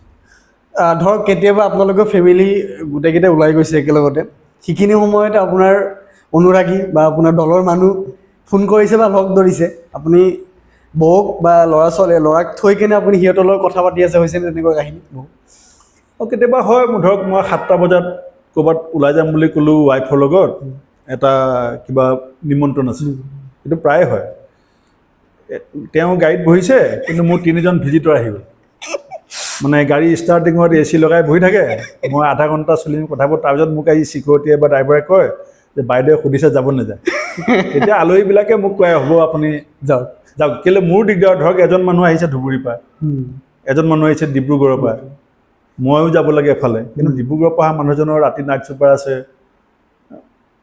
ধৰক কেতিয়াবা আপোনালোকৰ ফেমিলি গোটেইকেইটা ওলাই গৈছে একেলগতে, সেইখিনি সময়ত আপোনাৰ অনুৰাগী বা আপোনাৰ দলৰ মানুহ ফোন কৰিছে বা লগ ধৰিছে, আপুনি বৌক বা ল'ৰাক থৈ কিনে আপুনি সিহঁতৰ লগত কথা পাতি আছে, হৈছেনে তেনেকুৱা কাহিনী? কেতিয়াবা হয়। ধৰক মই 7টা বজাত ক'ৰবাত ওলাই যাম বুলি ক'লোঁ ৱাইফৰ লগত, এটা কিবা নিমন্ত্ৰণ আছে, এইটো প্ৰায়ে হয়। তেওঁ গাড়ীত বহিছে কিন্তু মোৰ 3জন ভিজিটৰ আহি গ'ল। মানে গাড়ী ষ্টাৰ্টিঙত AC লগাই বহি থাকে, মই আধা ঘণ্টা চলিম কথাবোৰ, তাৰপিছত মোক আহি চিকিউৰিটিয়ে বা ড্ৰাইভাৰে কয় যে বাইদেৱে সুধিছে যাব নাযায়। তেতিয়া আলহীবিলাকে মোক কয় হ'ব আপুনি যাওক যাওক। কেলৈ মোৰ দিগদাৰ, ধৰক এজন মানুহ আহিছে ধুবুৰীৰ পৰা, এজন মানুহ আহিছে ডিব্ৰুগড়ৰ পৰা, ময়ো যাব লাগে এফালে, কিন্তু ডিব্ৰুগড়ৰ পৰা অহা মানুহজনৰ ৰাতি নাইট ছুপাৰ আছে।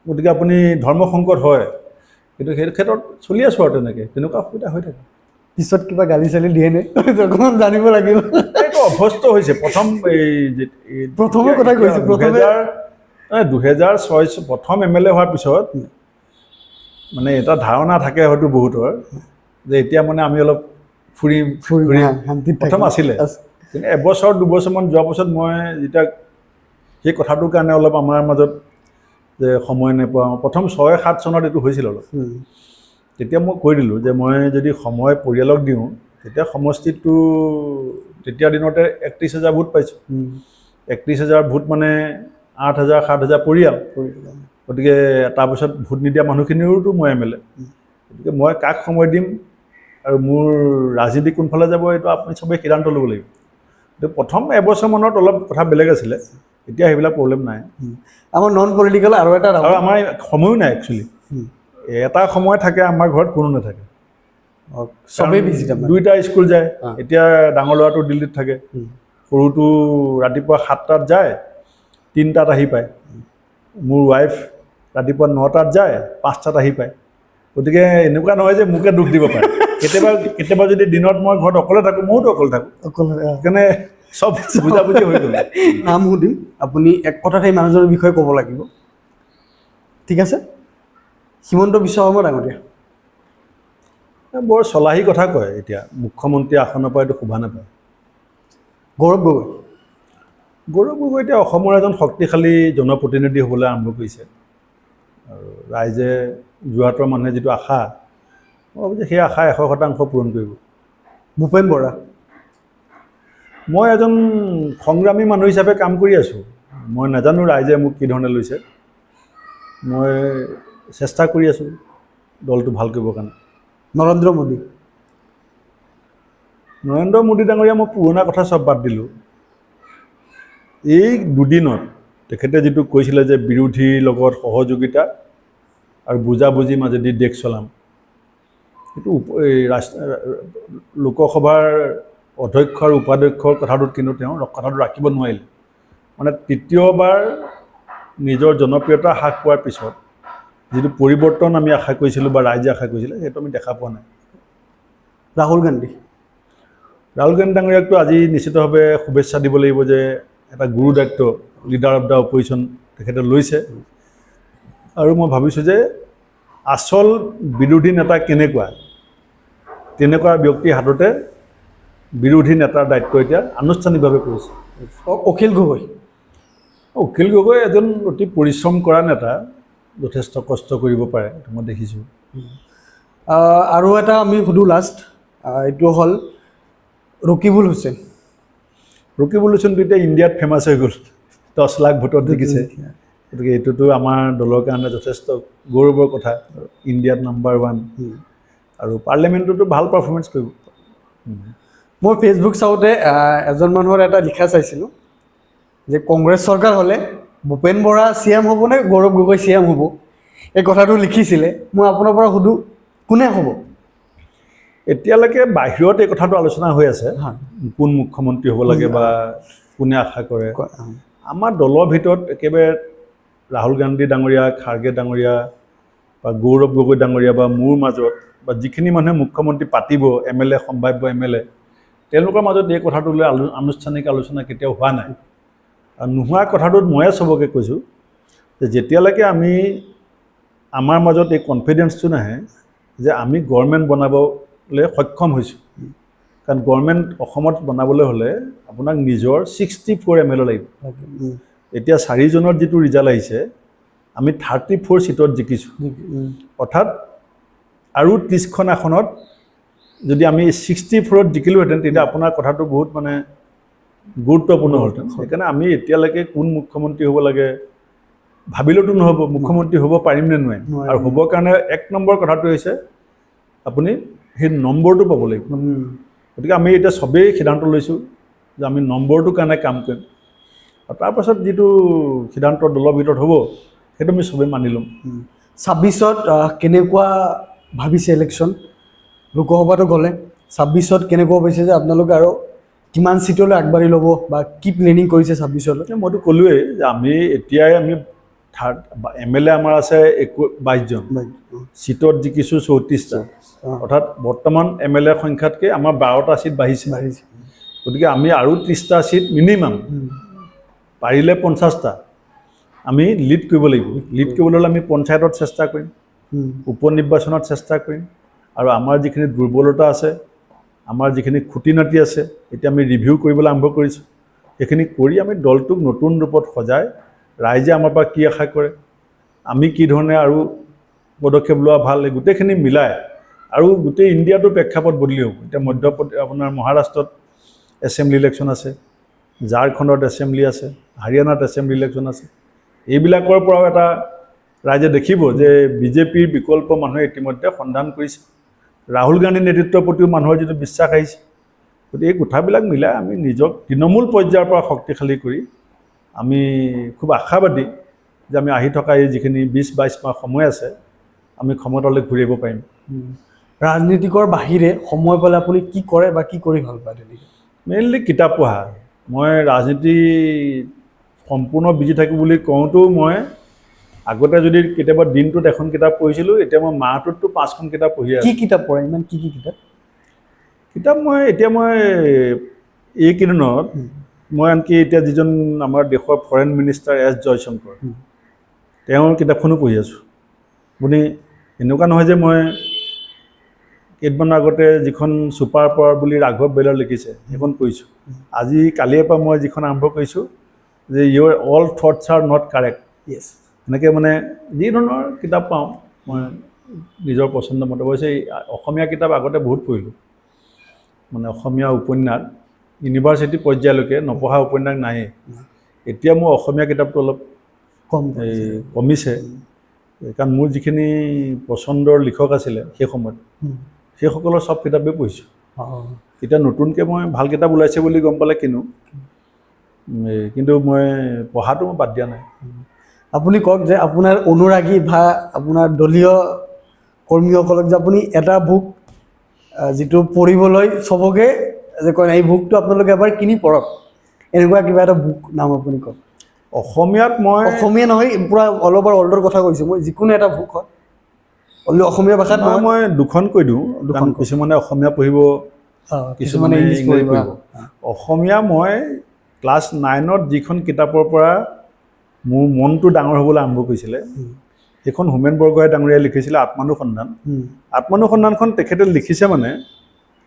গতিকে আপুনি ধৰ্ম সংকট হয়, কিন্তু সেইটো ক্ষেত্ৰত চলি আছোঁ আৰু তেনেকুৱা অসুবিধা হৈ থাকে। পিছত কিবা গালি চালি দিয়েনে? অকণমান জানিব লাগিব। এইটো অভ্যস্ত হৈছে। প্ৰথমৰ কথা কৈছোঁ, 2006 প্ৰথম MLA হোৱাৰ পিছত মানে এটা ধাৰণা থাকে হয়তো বহুতৰ যে এতিয়া মানে আমি অলপ ফুৰিম প্ৰথম আছিলে। কিন্তু এবছৰ দুবছৰমান যোৱাৰ পাছত মই যেতিয়া সেই কথাটোৰ কাৰণে অলপ আমাৰ মাজত যে সময় নাপাওঁ, প্ৰথম 6-7 চনত এইটো হৈছিল অলপ, তেতিয়া মই কৈ দিলোঁ যে মই যদি সময় পৰিয়ালক দিওঁ তেতিয়া সমষ্টিটো তেতিয়া দিনতে 31,000 ভোট পাইছোঁ। 31,000 ভোট মানে 8,000-7,000 পৰিয়াল। গতিকে তাৰপিছত ভোট নিদিয়া মানুহখিনিৰোতো মই MLA। গতিকে মই কাক সময় দিম আৰু মোৰ ৰাজনীতি কোনফালে যাব এইটো আপুনি চবেই সিদ্ধান্ত ল'ব লাগিব। কিন্তু প্ৰথম এবছৰমানত অলপ কথা বেলেগ আছিলে, এতিয়া সেইবিলাক প্ৰব্লেম নাই। আমাৰ নন পলিটিকেল আৰু আমাৰ সময়ো নাই একচুৱেলি। এটা সময় থাকে আমাৰ ঘৰত কোনো নাথাকে, চবেই বিজি। 2টা স্কুল যায়, এতিয়া ডাঙৰ ল'ৰাটো দিল্লীত থাকে, সৰুটো ৰাতিপুৱা 7টাত যায় 3টাত আহি পায়, মোৰ ৱাইফ ৰাতিপুৱা 9টাত যায় 5টাত আহি পায়। গতিকে এনেকুৱা নহয় যে মোকে দুখ দিব পাৰে। কেতিয়াবা যদি দিনত মই ঘৰত অকলে থাকোঁ, ময়োতো অকলে থাকোঁ, সেইকাৰণে চব বুজাবুজি হৈ গ'ল। নাম সুধিম, আপুনি এক কথাত সেই মানুহজনৰ বিষয়ে ক'ব লাগিব, ঠিক আছে? হিমন্ত বিশ্ব শৰ্মা ডাঙৰীয়া বৰ চলাহী কথা কয়, এতিয়া মুখ্যমন্ত্ৰী আসনৰ পৰা এইটো শোভা নাপায়। গৌৰৱ গগৈ এতিয়া অসমৰ এজন শক্তিশালী জনপ্ৰতিনিধি হ'বলৈ আৰম্ভ কৰিছে, আৰু ৰাইজে যোৰহাটৰ মানুহে যিটো আশা, মই ভাবোঁ যে সেই আশা 100% পূৰণ কৰিব। ভূপেন বৰা মই এজন সংগ্ৰামী মানুহ হিচাপে কাম কৰি আছোঁ। মই নাজানো ৰাইজে মোক কি ধৰণে লৈছে, মই চেষ্টা কৰি আছোঁ দলটো ভাল কৰিবৰ কাৰণে। নৰেন্দ্ৰ মোদী ডাঙৰীয়া মই পুৰণা কথা চব বাদ দিলোঁ। এই দুদিনত তেখেতে যিটো কৈছিলে যে বিৰোধীৰ লগত সহযোগিতা আৰু বুজাবুজি মাজেদি দেশ চলাম, সেইটো এই লোকসভাৰ অধ্যক্ষ আৰু উপাধ্যক্ষৰ কথাটোত কিন্তু তেওঁ কথাটো ৰাখিব নোৱাৰিলে। মানে তৃতীয়বাৰ নিজৰ জনপ্ৰিয়তা হ্ৰাস পোৱাৰ পিছত যিটো পৰিৱৰ্তন আমি আশা কৰিছিলোঁ বা ৰাইজে আশা কৰিছিলে সেইটো আমি দেখা পোৱা নাই। ৰাহুল গান্ধী ডাঙৰীয়াকতো আজি নিশ্চিতভাৱে শুভেচ্ছা দিব লাগিব যে এটা গুৰু দায়িত্ব লিডাৰ অফ দ্য অপজিশ্যন তেখেতে লৈছে। আৰু মই ভাবিছোঁ যে আচল বিৰোধী নেতা কেনেকুৱা, তেনেকুৱা ব্যক্তিৰ হাততে বিৰোধী নেতাৰ দায়িত্ব এতিয়া আনুষ্ঠানিকভাৱে পৰিছে। অখিল গগৈ এজন অতি পৰিশ্ৰম কৰা নেতা, যথেষ্ট কষ্ট কৰিব পাৰে, এইটো মই দেখিছোঁ। আৰু এটা আমি সুধোঁ লাষ্ট, এইটো হ'ল ৰকিবুল হুছেইন। এতিয়া ইণ্ডিয়াত ফেমাছ হৈ গ'ল, 10 লাখ ভোটত জিকিছে। গতিকে এইটোতো আমাৰ দলৰ কাৰণে যথেষ্ট গৌৰৱৰ কথা, ইণ্ডিয়াত নাম্বাৰ 1 আৰু পাৰ্লিয়ামেণ্টতো ভাল পাৰফৰ্মেঞ্চ কৰিব। মই ফেচবুক চাওঁতে এজন মানুহৰ এটা লিখা চাইছিলোঁ যে কংগ্ৰেছ চৰকাৰ হ'লে ভূপেন বৰা CM হ'ব নে গৌৰৱ গগৈ CM হ'ব, এই কথাটো লিখিছিলে। মই আপোনাৰ পৰা সুধোঁ কোনে হ'ব? এতিয়ালৈকে বাহিৰত এই কথাটো আলোচনা হৈ আছে, কোন মুখ্যমন্ত্ৰী হ'ব লাগে বা কোনে আশা কৰে। আমাৰ দলৰ ভিতৰত একেবাৰে ৰাহুল গান্ধী ডাঙৰীয়া, খাৰ্গে ডাঙৰীয়া বা গৌৰৱ গগৈ ডাঙৰীয়া বা মোৰ মাজত বা যিখিনি মানুহে মুখ্যমন্ত্ৰী পাতিব, MLA সম্ভাৱ্য MLA, তেওঁলোকৰ মাজত এই কথাটো লৈ আনুষ্ঠানিক আলোচনা কেতিয়াও হোৱা নাই। আৰু নোহোৱা কথাটোত ময়ে চবকে কৈছোঁ যে যেতিয়ালৈকে আমাৰ মাজত এই কনফিডেঞ্চটো নাহে যে আমি গভৰ্ণমেণ্ট বনাবলৈ সক্ষম হৈছোঁ, কাৰণ গভৰ্ণমেণ্ট অসমত বনাবলৈ হ'লে আপোনাক নিজৰ 64 MLA লাগিব। এতিয়া 4জনৰ যিটো ৰিজাল্ট আহিছে, আমি 34 চিটত জিকিছোঁ। অৰ্থাৎ আৰু 30খন আসনত যদি আমি 64ত জিকিলোহেঁতেন, তেতিয়া আপোনাৰ কথাটো বহুত মানে গুৰুত্বপূৰ্ণ হ'লহেঁতেন। সেইকাৰণে আমি এতিয়ালৈকে কোন মুখ্যমন্ত্ৰী হ'ব লাগে ভাবিলেতো নহ'ব, মুখ্যমন্ত্ৰী হ'ব পাৰিম নে নোৱাৰিম। আৰু হ'বৰ কাৰণে 1 নম্বৰ কথাটো হৈছে আপুনি সেই নম্বৰটো পাব লাগিব। গতিকে আমি এতিয়া চবেই সিদ্ধান্ত লৈছোঁ যে আমি নম্বৰটোৰ কাৰণে কাম কৰিম, আৰু তাৰপাছত যিটো সিদ্ধান্ত দলৰ ভিতৰত হ'ব সেইটো আমি চবেই মানি ল'ম। 26ত কেনেকুৱা ভাবিছে ইলেকশ্যন? লোকসভাটো গ'লে 26ত কেনেকুৱা ভাবিছে যে আপোনালোকে আৰু কিমান চিটলৈ আগবাঢ়ি ল'ব বা কি প্লেনিং কৰিছে 26লৈ? মইতো ক'লোৱেই যে এতিয়াই আমি MLA আমাৰ আছে 22জন, চিটত জিকিছোঁ 34টা। অৰ্থাৎ বৰ্তমান MLA সংখ্যাতকৈ আমাৰ 12টা চিট বাঢ়িছে। গতিকে আমি আৰু 30টা চিট মিনিমাম, পাৰিলে 50টা আমি লিড কৰিব লাগিব। লিড কৰিবলৈ হ'লে আমি পঞ্চায়তত চেষ্টা কৰিম, উপ নিৰ্বাচনত চেষ্টা কৰিম, আৰু আমাৰ যিখিনি দুৰ্বলতা আছে, আমাৰ যিখিনি খুঁটি নাটি আছে, এতিয়া আমি ৰিভিউ কৰিবলৈ আৰম্ভ কৰিছোঁ। সেইখিনি কৰি আমি দলটোক নতুন ৰূপত সজাই ৰাইজে আমাৰ পৰা কি আশা কৰে, আমি কি ধৰণে আৰু পদক্ষেপ লোৱা ভাল, এই গোটেইখিনি মিলাই আৰু গোটেই ইণ্ডিয়াটো প্ৰেক্ষাপট বদলি হ'ব। এতিয়া আপোনাৰ মহাৰাষ্ট্ৰত এছেম্বলি ইলেকশ্যন আছে, ঝাৰখণ্ডত এছেম্বলি আছে, হাৰিয়ানাত এছেম্বলি ইলেকশ্যন আছে। এইবিলাকৰ পৰাও এটা ৰাইজে দেখিব যে বিজেপিৰ বিকল্প মানুহে ইতিমধ্যে সন্ধান কৰিছে, ৰাহুল গান্ধীৰ নেতৃত্বৰ প্ৰতিও মানুহৰ যিটো বিশ্বাস আহিছে। গতিকে এই কথাবিলাক মিলাই আমি নিজক তৃণমূল পৰ্যায়ৰ পৰা শক্তিশালী কৰি আমি খুব আশাবাদী যে আমি আহি থকা এই যিখিনি 20-22 মাহ সময় আছে, আমি ক্ষমতালৈ ঘূৰি আহিব পাৰিম। ৰাজনীতিকৰ বাহিৰে সময় পালে আপুনি কি কৰে বা কি কৰি ভাল পায়? তেনেকৈ মেইনলি কিতাপ পঢ়া। মই ৰাজনীতি সম্পূৰ্ণ বিজি থাকোঁ বুলি কওঁতো, মই আগতে যদি কেতিয়াবা দিনটোত এখন কিতাপ পঢ়িছিলোঁ, এতিয়া মই মাহটোততো 5খন কিতাপ পঢ়ি আছোঁ। কি কিতাপ পঢ়ে? ইমান কি কিতাপ? মই এইকেইদিনত মই আনকি এতিয়া যিজন আমাৰ দেশৰ ফৰেইন মিনিষ্টাৰ S. জয়শংকৰ, তেওঁৰ কিতাপখনো পঢ়ি আছোঁ। আপুনি এনেকুৱা নহয় যে মই কেইদিনমানৰ আগতে যিখন ছুপাৰ পাৱাৰ বুলি ৰাঘৱ বেলাৰ লিখিছে সেইখন পঢ়িছোঁ। কালিৰ পৰা মই যিখন আৰম্ভ কৰিছোঁ যে your all thoughts are not correct. এনেকৈ মানে যি ধৰণৰ কিতাপ পাওঁ মই নিজৰ পচন্দ মতে। অৱশ্যে অসমীয়া কিতাপ আগতে বহুত পঢ়িলোঁ, মানে অসমীয়া উপন্যাস ইউনিভাৰ্চিটি পৰ্যায়লৈকে নপঢ়া উপন্যাস নায়েই। এতিয়া মোৰ অসমীয়া কিতাপটো অলপ কমিছে, কাৰণ মোৰ যিখিনি পচন্দৰ লিখক আছিলে সেই সময়ত, সেইসকলৰ চব কিতাপেই পঢ়িছোঁ। এতিয়া নতুনকৈ মই ভাল কিতাপ ওলাইছে বুলি গম পালে কিনো, কিন্তু মই পঢ়াটো মই বাদ দিয়া নাই। আপুনি কওক যে আপোনাৰ অনুৰাগী বা আপোনাৰ দলীয় কৰ্মীসকলক যে আপুনি এটা বুক যিটো পঢ়িবলৈ চবকে যে কয় এই বুকটো আপোনালোকে এবাৰ কিনি পঢ়ক, এনেকুৱা কিবা এটা বুক নাম আপুনি কওক। অসমীয়াত মই অসমীয়া নহয়, পূৰা অল অভাৰ ৱৰ্ল্ডৰ কথা কৈছোঁ মই, যিকোনো এটা বুক হয় অনলি অসমীয়া ভাষাত নহয়। মই দুখন কৈ দিওঁ, দুখন কাৰণ কিছুমানে অসমীয়া পঢ়িব, কিছুমানে ইংলিছ পঢ়িব। অসমীয়া মই ক্লাছ 9ত যিখন কিতাপৰ পৰা মোৰ মনটো ডাঙৰ হ'বলৈ আৰম্ভ কৰিছিলে, সেইখন হোমেন বৰগোহাঁই ডাঙৰীয়াই লিখিছিলে আত্মানুসন্ধান। আত্মানুসন্ধানখন তেখেতে লিখিছে মানে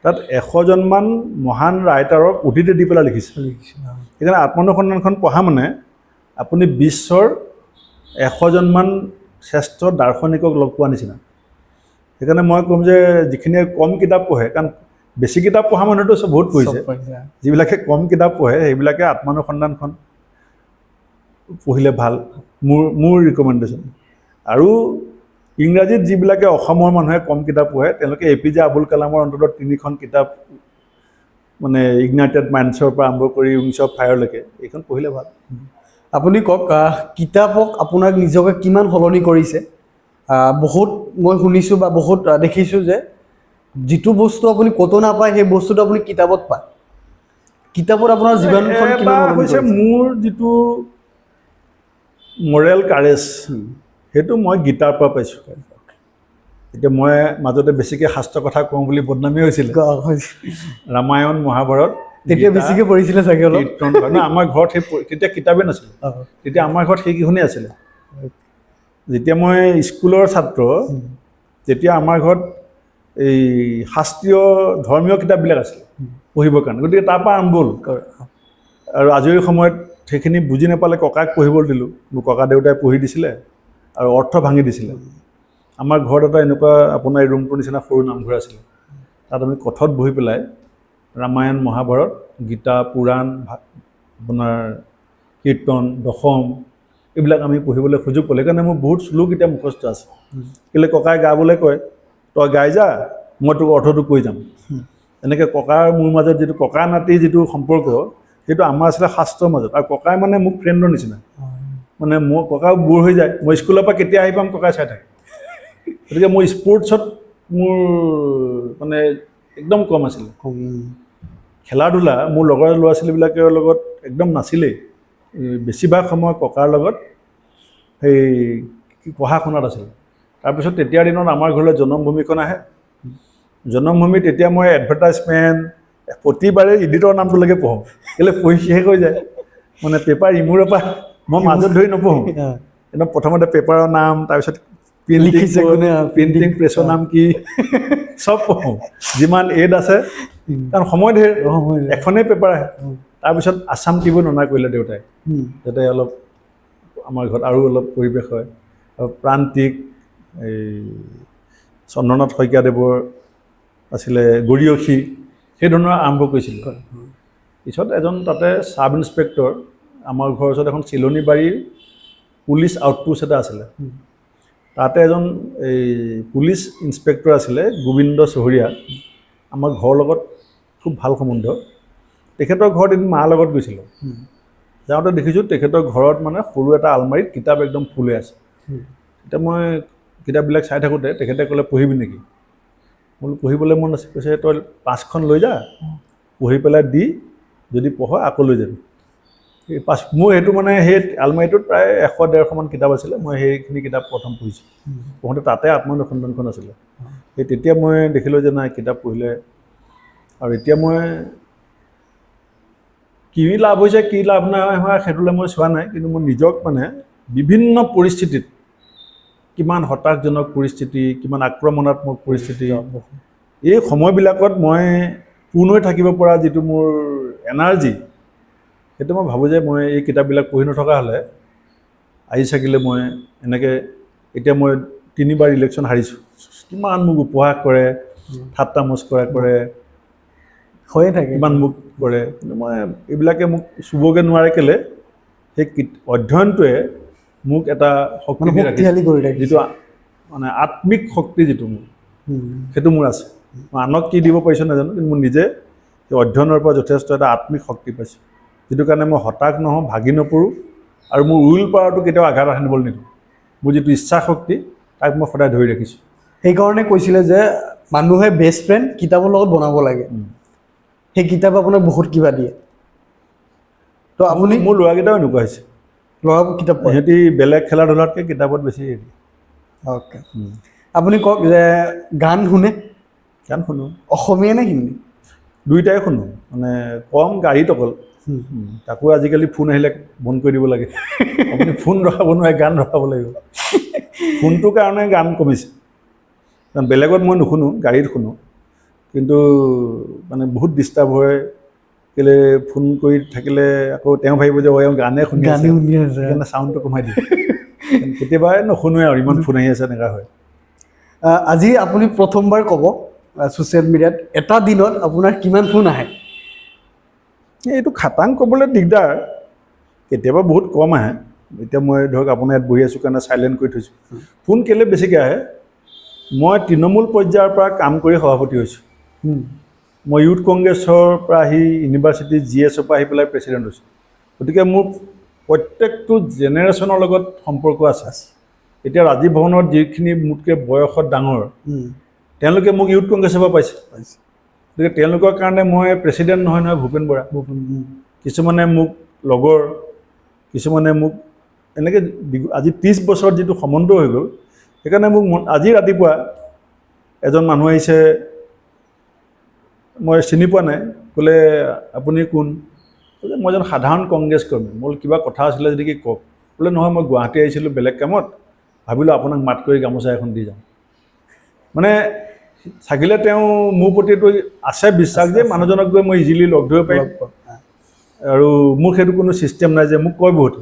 তাত 100জনমান মহান ৰাইটাৰক উদ্ধৃতি দি পেলাই লিখিছে। সেইকাৰণে আত্মানুসন্ধানখন পঢ়া মানে আপুনি বিশ্বৰ 100জনমান শ্ৰেষ্ঠ দাৰ্শনিকক লগ পোৱা নিচিনা। সেইকাৰণে মই ক'ম যে যিখিনিয়ে কম কিতাপ পঢ়ে, কাৰণ বেছি কিতাপ পঢ়া মানুহটো বহুত পঢ়িছে, যিবিলাকে কম কিতাপ পঢ়ে সেইবিলাকে আত্মানুসন্ধানখন পঢ়িলে ভাল, মোৰ ৰিকমেণ্ডেশ্যন। আৰু ইংৰাজীত যিবিলাকে অসমৰ মানুহে কম কিতাপ পঢ়ে তেওঁলোকে APJ আবুল কালামৰ অন্ততঃ 3খন কিতাপ, মানে ইগনাইটেড মাইণ্ডছৰ পৰা আৰম্ভ কৰি উইংছ অফ ফায়াৰলৈকে, এইখন পঢ়িলে ভাল। আপুনি কওক, কিতাপক আপোনাক নিজকে কিমান সলনি কৰিছে? বহুত মই শুনিছোঁ বা বহুত দেখিছোঁ যে যিটো বস্তু আপুনি ক'তো নাপায় সেই বস্তুটো আপুনি কিতাপত পায়। কিতাপত আপোনাৰ জীৱনখন কিমান সলনি হৈছে কৰিছে? মোৰ যিটো মৰেল কাৰেজ, সেইটো মই গীতাৰ পৰা পাইছোঁ। এতিয়া মই মাজতে বেছিকৈ শাস্ত্ৰ কথা কওঁ বুলি বদনামী হৈছিলে। ৰামায়ণ মহাভাৰত তেতিয়া বেছিকৈ পঢ়িছিলে চাগে অলপ। কীৰ্তন, আমাৰ ঘৰত সেই তেতিয়া কিতাপেই নাছিলে, তেতিয়া আমাৰ ঘৰত সেইকেইখনেই আছিলে। যেতিয়া মই স্কুলৰ ছাত্ৰ, তেতিয়া আমাৰ ঘৰত এই শাস্ত্ৰীয় ধৰ্মীয় কিতাপবিলাক আছিলে পঢ়িবৰ কাৰণে, গতিকে তাৰ পৰা আৰম্ভ হ'ল। আৰু আজৰি সময়ত সেইখিনি বুজি নাপালে ককাক পঢ়িবলৈ দিলোঁ, মোৰ ককা দেউতাই পঢ়ি দিছিলে আৰু অৰ্থ ভাঙি দিছিলে। আমাৰ ঘৰত এটা এনেকুৱা আপোনাৰ এই ৰুমটোৰ নিচিনা সৰু নামঘৰ আছিলে, তাত আমি কঠত বহি পেলাই ৰামায়ণ মহাভাৰত, গীতা, পুৰাণ, আপোনাৰ কীৰ্তন, দশম, এইবিলাক আমি পঢ়িবলৈ সুযোগ পালোঁ। সেইকাৰণে মোৰ বহুত শ্লোক এতিয়া মুখস্থ আছে। কেলৈ ককাই গাবলৈ কয়, তই গাই যা, মই তোক অৰ্থটো কৈ যাম। এনেকৈ ককাৰ মোৰ মাজত যিটো ককা নাতিৰ যিটো সম্পৰ্ক, সেইটো আমাৰ আছিলে শাস্ত্ৰৰ মাজত। আৰু ককাই মানে মোক ফ্ৰেণ্ডৰ নিচিনা, মানে মোৰ ককাও বোৰ হৈ যায়, মই স্কুলৰ পৰা কেতিয়া আহি পাম ককাই চাই থাকে। গতিকে মোৰ স্পৰ্টছত মোৰ মানে একদম কম আছিলে। খেলা ধূলা মোৰ লগৰ ল'ৰা ছোৱালীবিলাকৰ লগত একদম নাছিলেই। বেছিভাগ সময় ককাৰ লগত সেই পঢ়া শুনাত আছিলে। তাৰপিছত তেতিয়াৰ দিনত আমাৰ ঘৰলৈ জনমভূমিখন আহে। জনমভূমি তেতিয়া মই এডভাৰটাইজমেণ্ট প্ৰতিবাৰে ইডিটৰ নামটোলৈকে পঢ়োঁ, কেলৈ পঢ়ি শেষ হৈ যায়। মানে পেপাৰ ইমূৰৰ পৰা মই মাজত ধৰি নপঢ়োঁ, একদম প্ৰথমতে পেপাৰৰ নাম, তাৰপিছত প্ৰিণ্টিং প্ৰেছৰ নাম কি, চব পঢ়োঁ, যিমান এড আছে, কাৰণ সময় ধেৰ, এখনেই পেপাৰ আহে। তাৰপিছত আছাম ট্ৰিবিউন অনা কৰিলে দেউতাই, যাতে অলপ আমাৰ ঘৰত আৰু অলপ পৰিৱেশ হয়। আৰু প্ৰান্তিক, এই চন্দ্ৰনাথ শইকীয়াদেৱৰ আছিলে গৰিয়সী, সেই ধৰণৰ আৰম্ভ কৰিছিলোঁ। পিছত এজন তাতে ছাব ইনস্পেক্টৰ, আমাৰ ঘৰৰ ওচৰত এখন চিলনী বাৰীৰ পুলিচ আউটপোষ্ট এটা আছিলে, তাতে এজন এই পুলিচ ইনস্পেক্টৰ আছিলে গোবিন্দ চহৰীয়া, আমাৰ ঘৰৰ লগত খুব ভাল সম্বন্ধ। তেখেতৰ ঘৰত এদিন মাৰ লগত গৈছিলোঁ, যাওঁতে দেখিছোঁ তেখেতৰ ঘৰত মানে সৰু এটা আলমাৰীত কিতাপ একদম ফুল হৈ আছে। এতিয়া মই কিতাপবিলাক চাই থাকোঁতে তেখেতে ক'লে, পঢ়িবি নেকি? মই বোলো পঢ়িবলৈ মন আছে। কৈছে, তই 5খন লৈ যা, পঢ়ি পেলাই দি যদি পঢ় আকৌ লৈ যাবি। এই মোৰ সেইটো মানে সেই আলমাৰীটোত প্ৰায় 100-150মান কিতাপ আছিলে। মই সেইখিনি কিতাপ প্ৰথম পঢ়িছোঁ। পঢ়োঁতে তাতে আত্মানুসন্ধানখন আছিলে। সেই তেতিয়া মই দেখিলোঁ যে নাই, কিতাপ পঢ়িলে। আৰু এতিয়া মই কি লাভ হৈছে কি লাভ নাই হোৱা সেইটোলৈ মই চোৱা নাই, কিন্তু মই নিজক মানে বিভিন্ন পৰিস্থিতিত, কিমান হতাশজনক পৰিস্থিতি, কিমান আক্ৰমণাত্মক পৰিস্থিতি, এই সময়বিলাকত মই পূৰ্ণ হৈ থাকিব পৰা যিটো মোৰ এনাৰ্জি, সেইটো মই ভাবোঁ যে মই এই কিতাপবিলাক পঢ়ি নথকা হ'লে আজি থাকিলে মই এনেকৈ, এতিয়া মই 3বাৰ ইলেকশ্যন হাৰিছোঁ, কিমান মোক উপহাস কৰে, ঠাট্টা মস্কৰা কৰে, হৈয়ে থাকে, কিমান মোক কৰে, কিন্তু মই এইবিলাকে মোক চুবগৈ নোৱাৰে। কেলৈ? সেই অধ্যয়নটোৱে মোক এটা শক্তি শক্তিশালী কৰি ৰাখিছে, যিটো মানে আত্মিক শক্তি যিটো মোৰ, সেইটো মোৰ আছে। মই আনক কি দিব পাৰিছোঁ নাজানো, কিন্তু মোৰ নিজে সেই অধ্যয়নৰ পৰা যথেষ্ট এটা আত্মিক শক্তি পাইছোঁ, যিটো কাৰণে মই হতাশ নহওঁ, ভাগি নপৰোঁ, আৰু মোৰ উইল পাৱাৰটো কেতিয়াও আঘাত আনিবলৈ নিদিওঁ। মোৰ যিটো ইচ্ছা শক্তি, তাক মই সদায় ধৰি ৰাখিছোঁ। সেইকাৰণে কৈছিলে যে মানুহে বেষ্ট ফ্ৰেণ্ড কিতাপৰ লগত বনাব লাগে। সেই কিতাপ আপোনাক বহুত কিবা দিয়ে। তো আপুনি মোৰ ল'ৰাকেইটাও এনেকুৱা হৈছে ল'ৰাবোৰ কিতাপ পঢ়ে সিহঁতি বেলেগ খেলা ধূলাতকৈ কিতাপত বেছি হেৰি অ'কে আপুনি কওক যে গান শুনে গান শুনো অসমীয়া নে হিন্দী দুইটাই শুনো মানে কম গাড়ীত অকল তাকো আজিকালি ফোন আহিলে বন্ধ কৰি দিব লাগে আপুনি ফোন ৰখাব নোৱাৰে গান ৰখাব লাগিব ফোনটোৰ কাৰণে গান কমিছে কাৰণ বেলেগত মই নুশুনো গাড়ীত শুনো কিন্তু মানে বহুত ডিষ্টাৰ্ব হয় কেলে ফোন কৰি থাকিলে আকৌ তেওঁ ভাবিব যে এওঁ গানে শুনি আছে সেইকাৰণে চাউণ্ডটো কমাই দিয়ে কেতিয়াবা নুশুনোৱে আৰু ইমান ফোন আহি আছে এনেকুৱা হয় আজি আপুনি প্ৰথমবাৰ ক'ব ছ'চিয়েল মিডিয়াত এটা দিনত আপোনাৰ কিমান ফোন আহে এইটো খাটাং ক'বলৈ দিগদাৰ কেতিয়াবা বহুত কম আহে এতিয়া মই ধৰক আপোনাৰ ইয়াত বহি আছোঁ কাৰণে চাইলেণ্ট কৰি থৈছোঁ ফোন কেলৈ বেছিকৈ আহে মই তৃণমূল পৰ্যায়ৰ পৰা কাম কৰি সভাপতি হৈছোঁ মই ইউথ কংগ্ৰেছৰ পৰা আহি ইউনিভাৰ্চিটি GS পৰা আহি পেলাই প্ৰেচিডেণ্ট হৈছোঁ গতিকে মোৰ প্ৰত্যেকটো জেনেৰেশ্যনৰ লগত সম্পৰ্ক আছে এতিয়া ৰাজীৱ ভৱনত যিখিনি মোতকৈ বয়সত ডাঙৰ তেওঁলোকে মোক ইউথ কংগ্ৰেছৰ পৰা পাইছে গতিকে তেওঁলোকৰ কাৰণে মই প্ৰেচিডেণ্ট নহয় ভূপেন বৰা কিছুমানে মোক লগৰ কিছুমানে মোক এনেকৈ আজি 30 বছৰত যিটো সম্বন্ধ হৈ গ'ল সেইকাৰণে মোক আজি ৰাতিপুৱা এজন মানুহ আহিছে মই চিনি পোৱা নাই ক'লে আপুনি কোন ক'লে মই এজন সাধাৰণ কংগ্ৰেছ কৰ্মী মোৰ কিবা কথা আছিলে যদি কি কওক বোলে নহয় মই গুৱাহাটী আহিছিলোঁ বেলেগ কামত ভাবিলোঁ আপোনাক মাত কৰি গামোচা এখন দি যাওঁ মানে থাকিলে তেওঁ মোৰ প্ৰতি এইটো আছে বিশ্বাস যে মানুহজনক গৈ মই ইজিলি লগ ধৰিব পাৰিম আৰু মোৰ সেইটো কোনো ছিষ্টেম নাই যে মোক কয় বহুত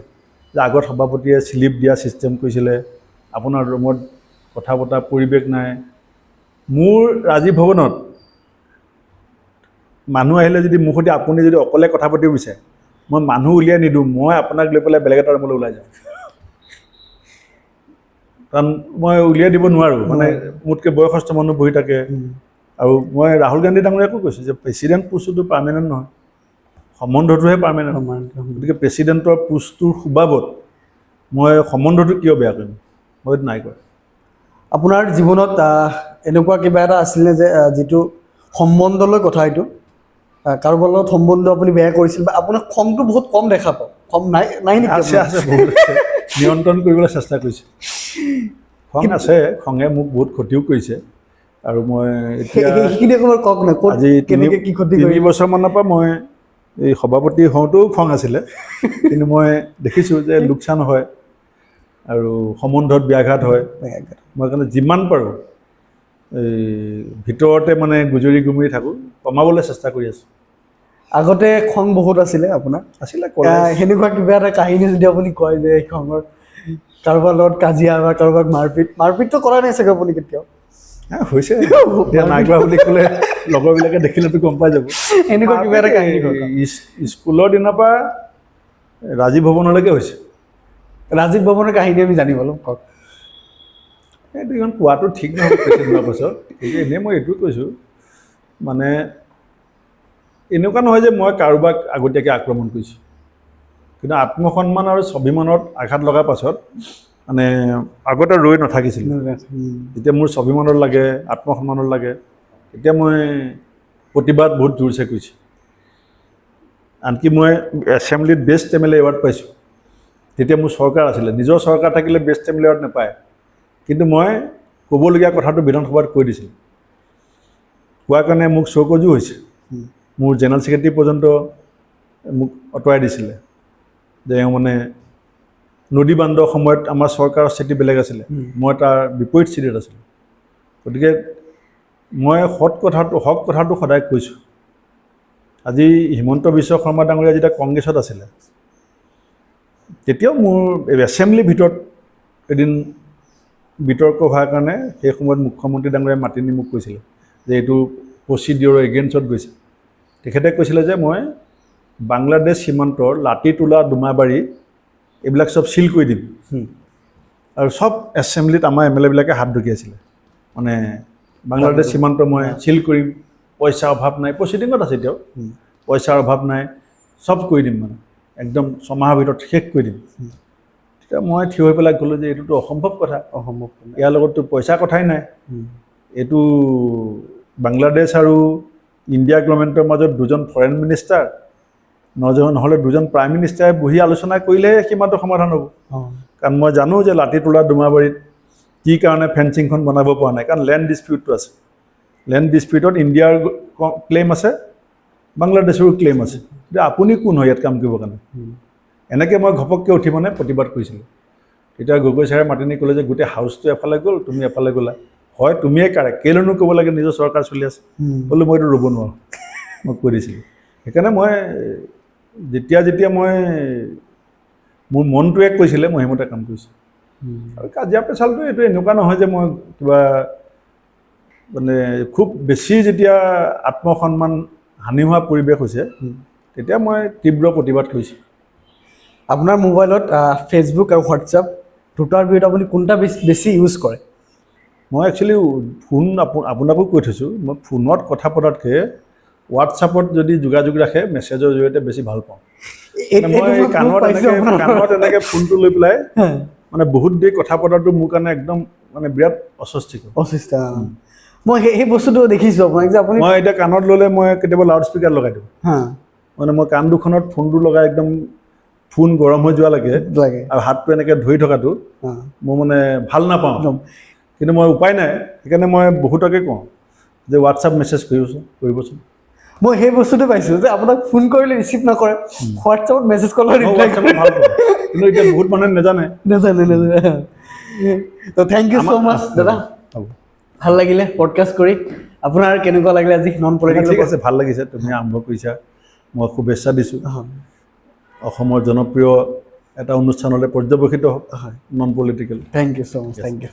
যে আগত সভাপতিয়ে শ্লিপ দিয়া ছিষ্টেম কৰিছিলে আপোনাৰ ৰুমত কথা পতা পৰিৱেশ নাই মোৰ ৰাজীৱ ভৱনত মানুহ আহিলে যদি মোৰ সৈতে আপুনি যদি অকলে কথা পাতিব বিচাৰে মই মানুহ উলিয়াই নিদিওঁ মই আপোনাক লৈ পেলাই বেলেগ এটা ৰুমলৈ ওলাই যাওঁ কাৰণ মই উলিয়াই দিব নোৱাৰোঁ মানে মোতকৈ বয়সস্থ মানুহ বহি থাকে আৰু মই ৰাহুল গান্ধী ডাঙৰীয়াকো কৈছোঁ যে প্ৰেচিডেণ্ট পোষ্টটো পাৰ্মানেণ্ট নহয় সম্বন্ধটোহে পাৰ্মানেণ্ট গতিকে প্ৰেচিডেণ্টৰ পোষ্টটোৰ সুবাবত মই সম্বন্ধটো কিয় বেয়া কৰিম মই এইটো নাই কৰা আপোনাৰ জীৱনত এনেকুৱা কিবা এটা আছিলনে যে যিটো সম্বন্ধলৈ কথা এইটো কাৰোবাৰ লগত সম্বন্ধ আপুনি বেয়া কৰিছিল বা আপোনাৰ খংটো বহুত কম দেখা পাওঁ খং নাই নেকি আছে বহুত নিয়ন্ত্ৰণ কৰিবলৈ চেষ্টা কৰিছোঁ খং আছে খঙে মোক বহুত ক্ষতিও কৰিছে আৰু মই এতিয়া সেইখিনি অকণমান কওক না আজি কেনেকৈ কি ক্ষতি 3 বছৰমানৰ পৰা মই এই সভাপতি হওঁতেও খং আছিলে কিন্তু মই দেখিছোঁ যে লোকচান হয় আৰু সম্বন্ধত ব্যাঘাত হয় মই কাৰণে যিমান পাৰোঁ এই ভিতৰতে মানে গুজৰি গুমৰি থাকোঁ কমাবলৈ চেষ্টা কৰি আছোঁ আগতে খং বহুত আছিলে আপোনাৰ আছিলে সেনেকুৱা কিবা এটা কাহিনী যদি আপুনি কয় যে এই খঙৰ কাৰোবাৰ লগত কাজিয়া বা কাৰোবাক মাৰপিটটো কৰা নাই চাগে আপুনি কেতিয়াও হৈছে এতিয়া নাই কৰা বুলি ক'লে লগৰবিলাকে দেখিলেতো গম পাই যাব এনেকুৱা কিবা এটা কাহিনী স্কুলৰ দিনৰ পৰা ৰাজীৱ ভৱনলৈকে হৈছে ৰাজীৱ ভৱনৰ কাহিনী আমি জানিব অলপ কওক এইটো ইমান কোৱাটো ঠিক নহয় প্ৰেচিডেণ্ট হোৱাৰ পাছত কিন্তু এনেই মই এইটো কৈছোঁ মানে এনেকুৱা নহয় যে মই কাৰোবাক আগতীয়াকৈ আক্ৰমণ কৰিছোঁ কিন্তু আত্মসন্মান আৰু স্বাভিমানত আঘাত লগাৰ পাছত মানে আগতে ৰৈ নাথাকিছিল যেতিয়া মোৰ স্বাভিমানত লাগে আত্মসন্মানত লাগে এতিয়া মই প্ৰতিবাদ বহুত জোৰছে কৰিছোঁ আনকি মই এছেম্বলিত বেষ্ট MLA এৱাৰ্ড পাইছোঁ তেতিয়া মোৰ চৰকাৰ আছিলে নিজৰ চৰকাৰ থাকিলে বেষ্ট MLA এৱাৰ্ড নাপায় কিন্তু মই ক'বলগীয়া কথাটো বিধানসভাত কৈ দিছিলোঁ কোৱাৰ কাৰণে মোক চৌকজো হৈছে মোৰ জেনেৰেল ছেক্ৰেটাৰী পৰ্যন্ত মোক আঁতৰাই দিছিলে যে এওঁ মানে নদী বান্ধৰ সময়ত আমাৰ চৰকাৰৰ স্থিতি বেলেগ আছিলে মই তাৰ বিপৰীত স্থিতিত আছিলোঁ গতিকে মই হক কথাটো সদায় কৈছোঁ আজি হিমন্ত বিশ্ব শৰ্মা ডাঙৰীয়া যেতিয়া কংগ্ৰেছত আছিলে তেতিয়াও মোৰ এছেম্বলিৰ ভিতৰত এদিন বিতৰ্ক হোৱাৰ কাৰণে সেই সময়ত মুখ্যমন্ত্ৰী ডাঙৰীয়াই মাতি নি মোক কৈছিলে যে এইটো প্ৰচিডিঅ'ৰ এগেইনষ্টত গৈছে তেখেতে কৈছিলে যে মই বাংলাদেশ সীমান্তৰ লাটিটোলা ডুমাবাৰী এইবিলাক চব চিল কৰি দিম আৰু চব এছেম্বলিত আমাৰ MLA বিলাকে হাত ঢুকিয়াইছিলে মানে বাংলাদেশ সীমান্ত মই চিল কৰিম পইচাৰ অভাৱ নাই প্ৰচিডিঙত আছে এতিয়াও পইচাৰ অভাৱ নাই চব কৰি দিম মানে একদম ছমাহৰ ভিতৰত শেষ কৰি দিম তেতিয়া মই থিয় হৈ পেলাই ক'লোঁ যে এইটোতো অসম্ভৱ কথা ইয়াৰ লগততো পইচাৰ কথাই নাই এইটো বাংলাদেশ আৰু ইণ্ডিয়া গভৰ্ণমেণ্টৰ মাজত দুজন ফৰেইন মিনিষ্টাৰ নহ'লে দুজন প্ৰাইম মিনিষ্টাৰে বহি আলোচনা কৰিলেহে সীমাটো সমাধান হ'ব। কাৰণ মই জানো যে লাটিতোলা ডুমাবাৰীত কি কাৰণে ফেঞ্চিংখন বনাব পৰা নাই, কাৰণ লেণ্ড ডিছপিউটটো আছে। লেণ্ড ডিছপিউটত ইণ্ডিয়াৰ ক্লেইম আছে, বাংলাদেশৰো ক্লেইম আছে। এতিয়া আপুনি কোন হয় ইয়াত কাম কৰিবৰ কাৰণে? এনেকৈ মই ঘপককৈ উঠি মানে প্ৰতিবাদ কৰিছিলোঁ। তেতিয়া গগৈ ছাৰে মাতি নি ক'লে যে গোটেই হাউচটো এফালে গ'ল, তুমি এফালে গ'লা, হয় তুমিয়ে কাৰেক্ট, কেলৈনো ক'ব লাগে নিজৰ চৰকাৰ চলি আছে। বোলো মই এইটো ৰ'ব নোৱাৰোঁ, মই কৈ দিছিলোঁ। সেইকাৰণে মই যেতিয়া মই মোৰ মনটোৱে কৈছিলে মই সেইমতে কাম কৰিছোঁ। আৰু কাজিয়া পেচালটো এইটো এনেকুৱা নহয় যে মই কিবা মানে খুব বেছি যেতিয়া আত্মসন্মান হানি হোৱা পৰিৱেশ হৈছে তেতিয়া মই তীব্ৰ প্ৰতিবাদ কৰিছোঁ। আপোনাৰ মোবাইলত ফেচবুক আৰু হোৱাটছআপ দুটাৰ ভিতৰত আপুনি কোনটা বেছি ইউজ কৰে? মই একচুৱেলি ফোন আপোনাকো কৈ থৈছোঁ, মই ফোনত কথা পতাতকৈ হোৱাটছআপত যদি যোগাযোগ ৰাখে মেছেজৰ জৰিয়তে বেছি ভাল পাওঁ। মই কাণত এনেকৈ ফোনটো লৈ পেলাই মানে বহুত দেৰি কথা পতাটো মোৰ কাৰণে একদম মানে বিৰাট অস্বস্তিকৰ। মই সেই বস্তুটো দেখিছোঁ আপোনাক যে আপুনি মই এতিয়া কাণত ল'লে মই কেতিয়াবা লাউড স্পীকাৰ লগাই দিওঁ। মানে মই কাণ দুখনত ফোনটো লগাই একদম ফোন গৰম হৈ যোৱালৈকে আৰু হাতটো এনেকৈ ধৰি থকাটো মই মানে ভাল নাপাওঁ। কিন্তু মই উপায় নাই, সেইকাৰণে মই বহুতকে কওঁ যে হোৱাটছআপ মেছেজ কৰিবচোন। মই সেই বস্তুটো পাইছোঁ যে আপোনাক ফোন কৰিলে ৰিচিভ নকৰে, হোৱাটছআপত মেছেজ কৰিলে ৰিপ্লাই কৰে। ভাল পাওঁ, কিন্তু এতিয়া বহুত মানুহে নাজানে। তো থেংক ইউ ছ' মাছ দাদা, ভাল লাগিলে পডকাষ্ট কৰি। আপোনাৰ কেনেকুৱা লাগিলে আজি নন পলিটিকেল? ঠিক আছে, ভাল লাগিছে, তুমি আৰম্ভ কৰিছা, মই শুভেচ্ছা দিছোঁ। অসমৰ জনপ্ৰিয় এটা অনুষ্ঠানলৈ পৰ্যবেক্ষিত হওক non political. Thank you so' much, thank U.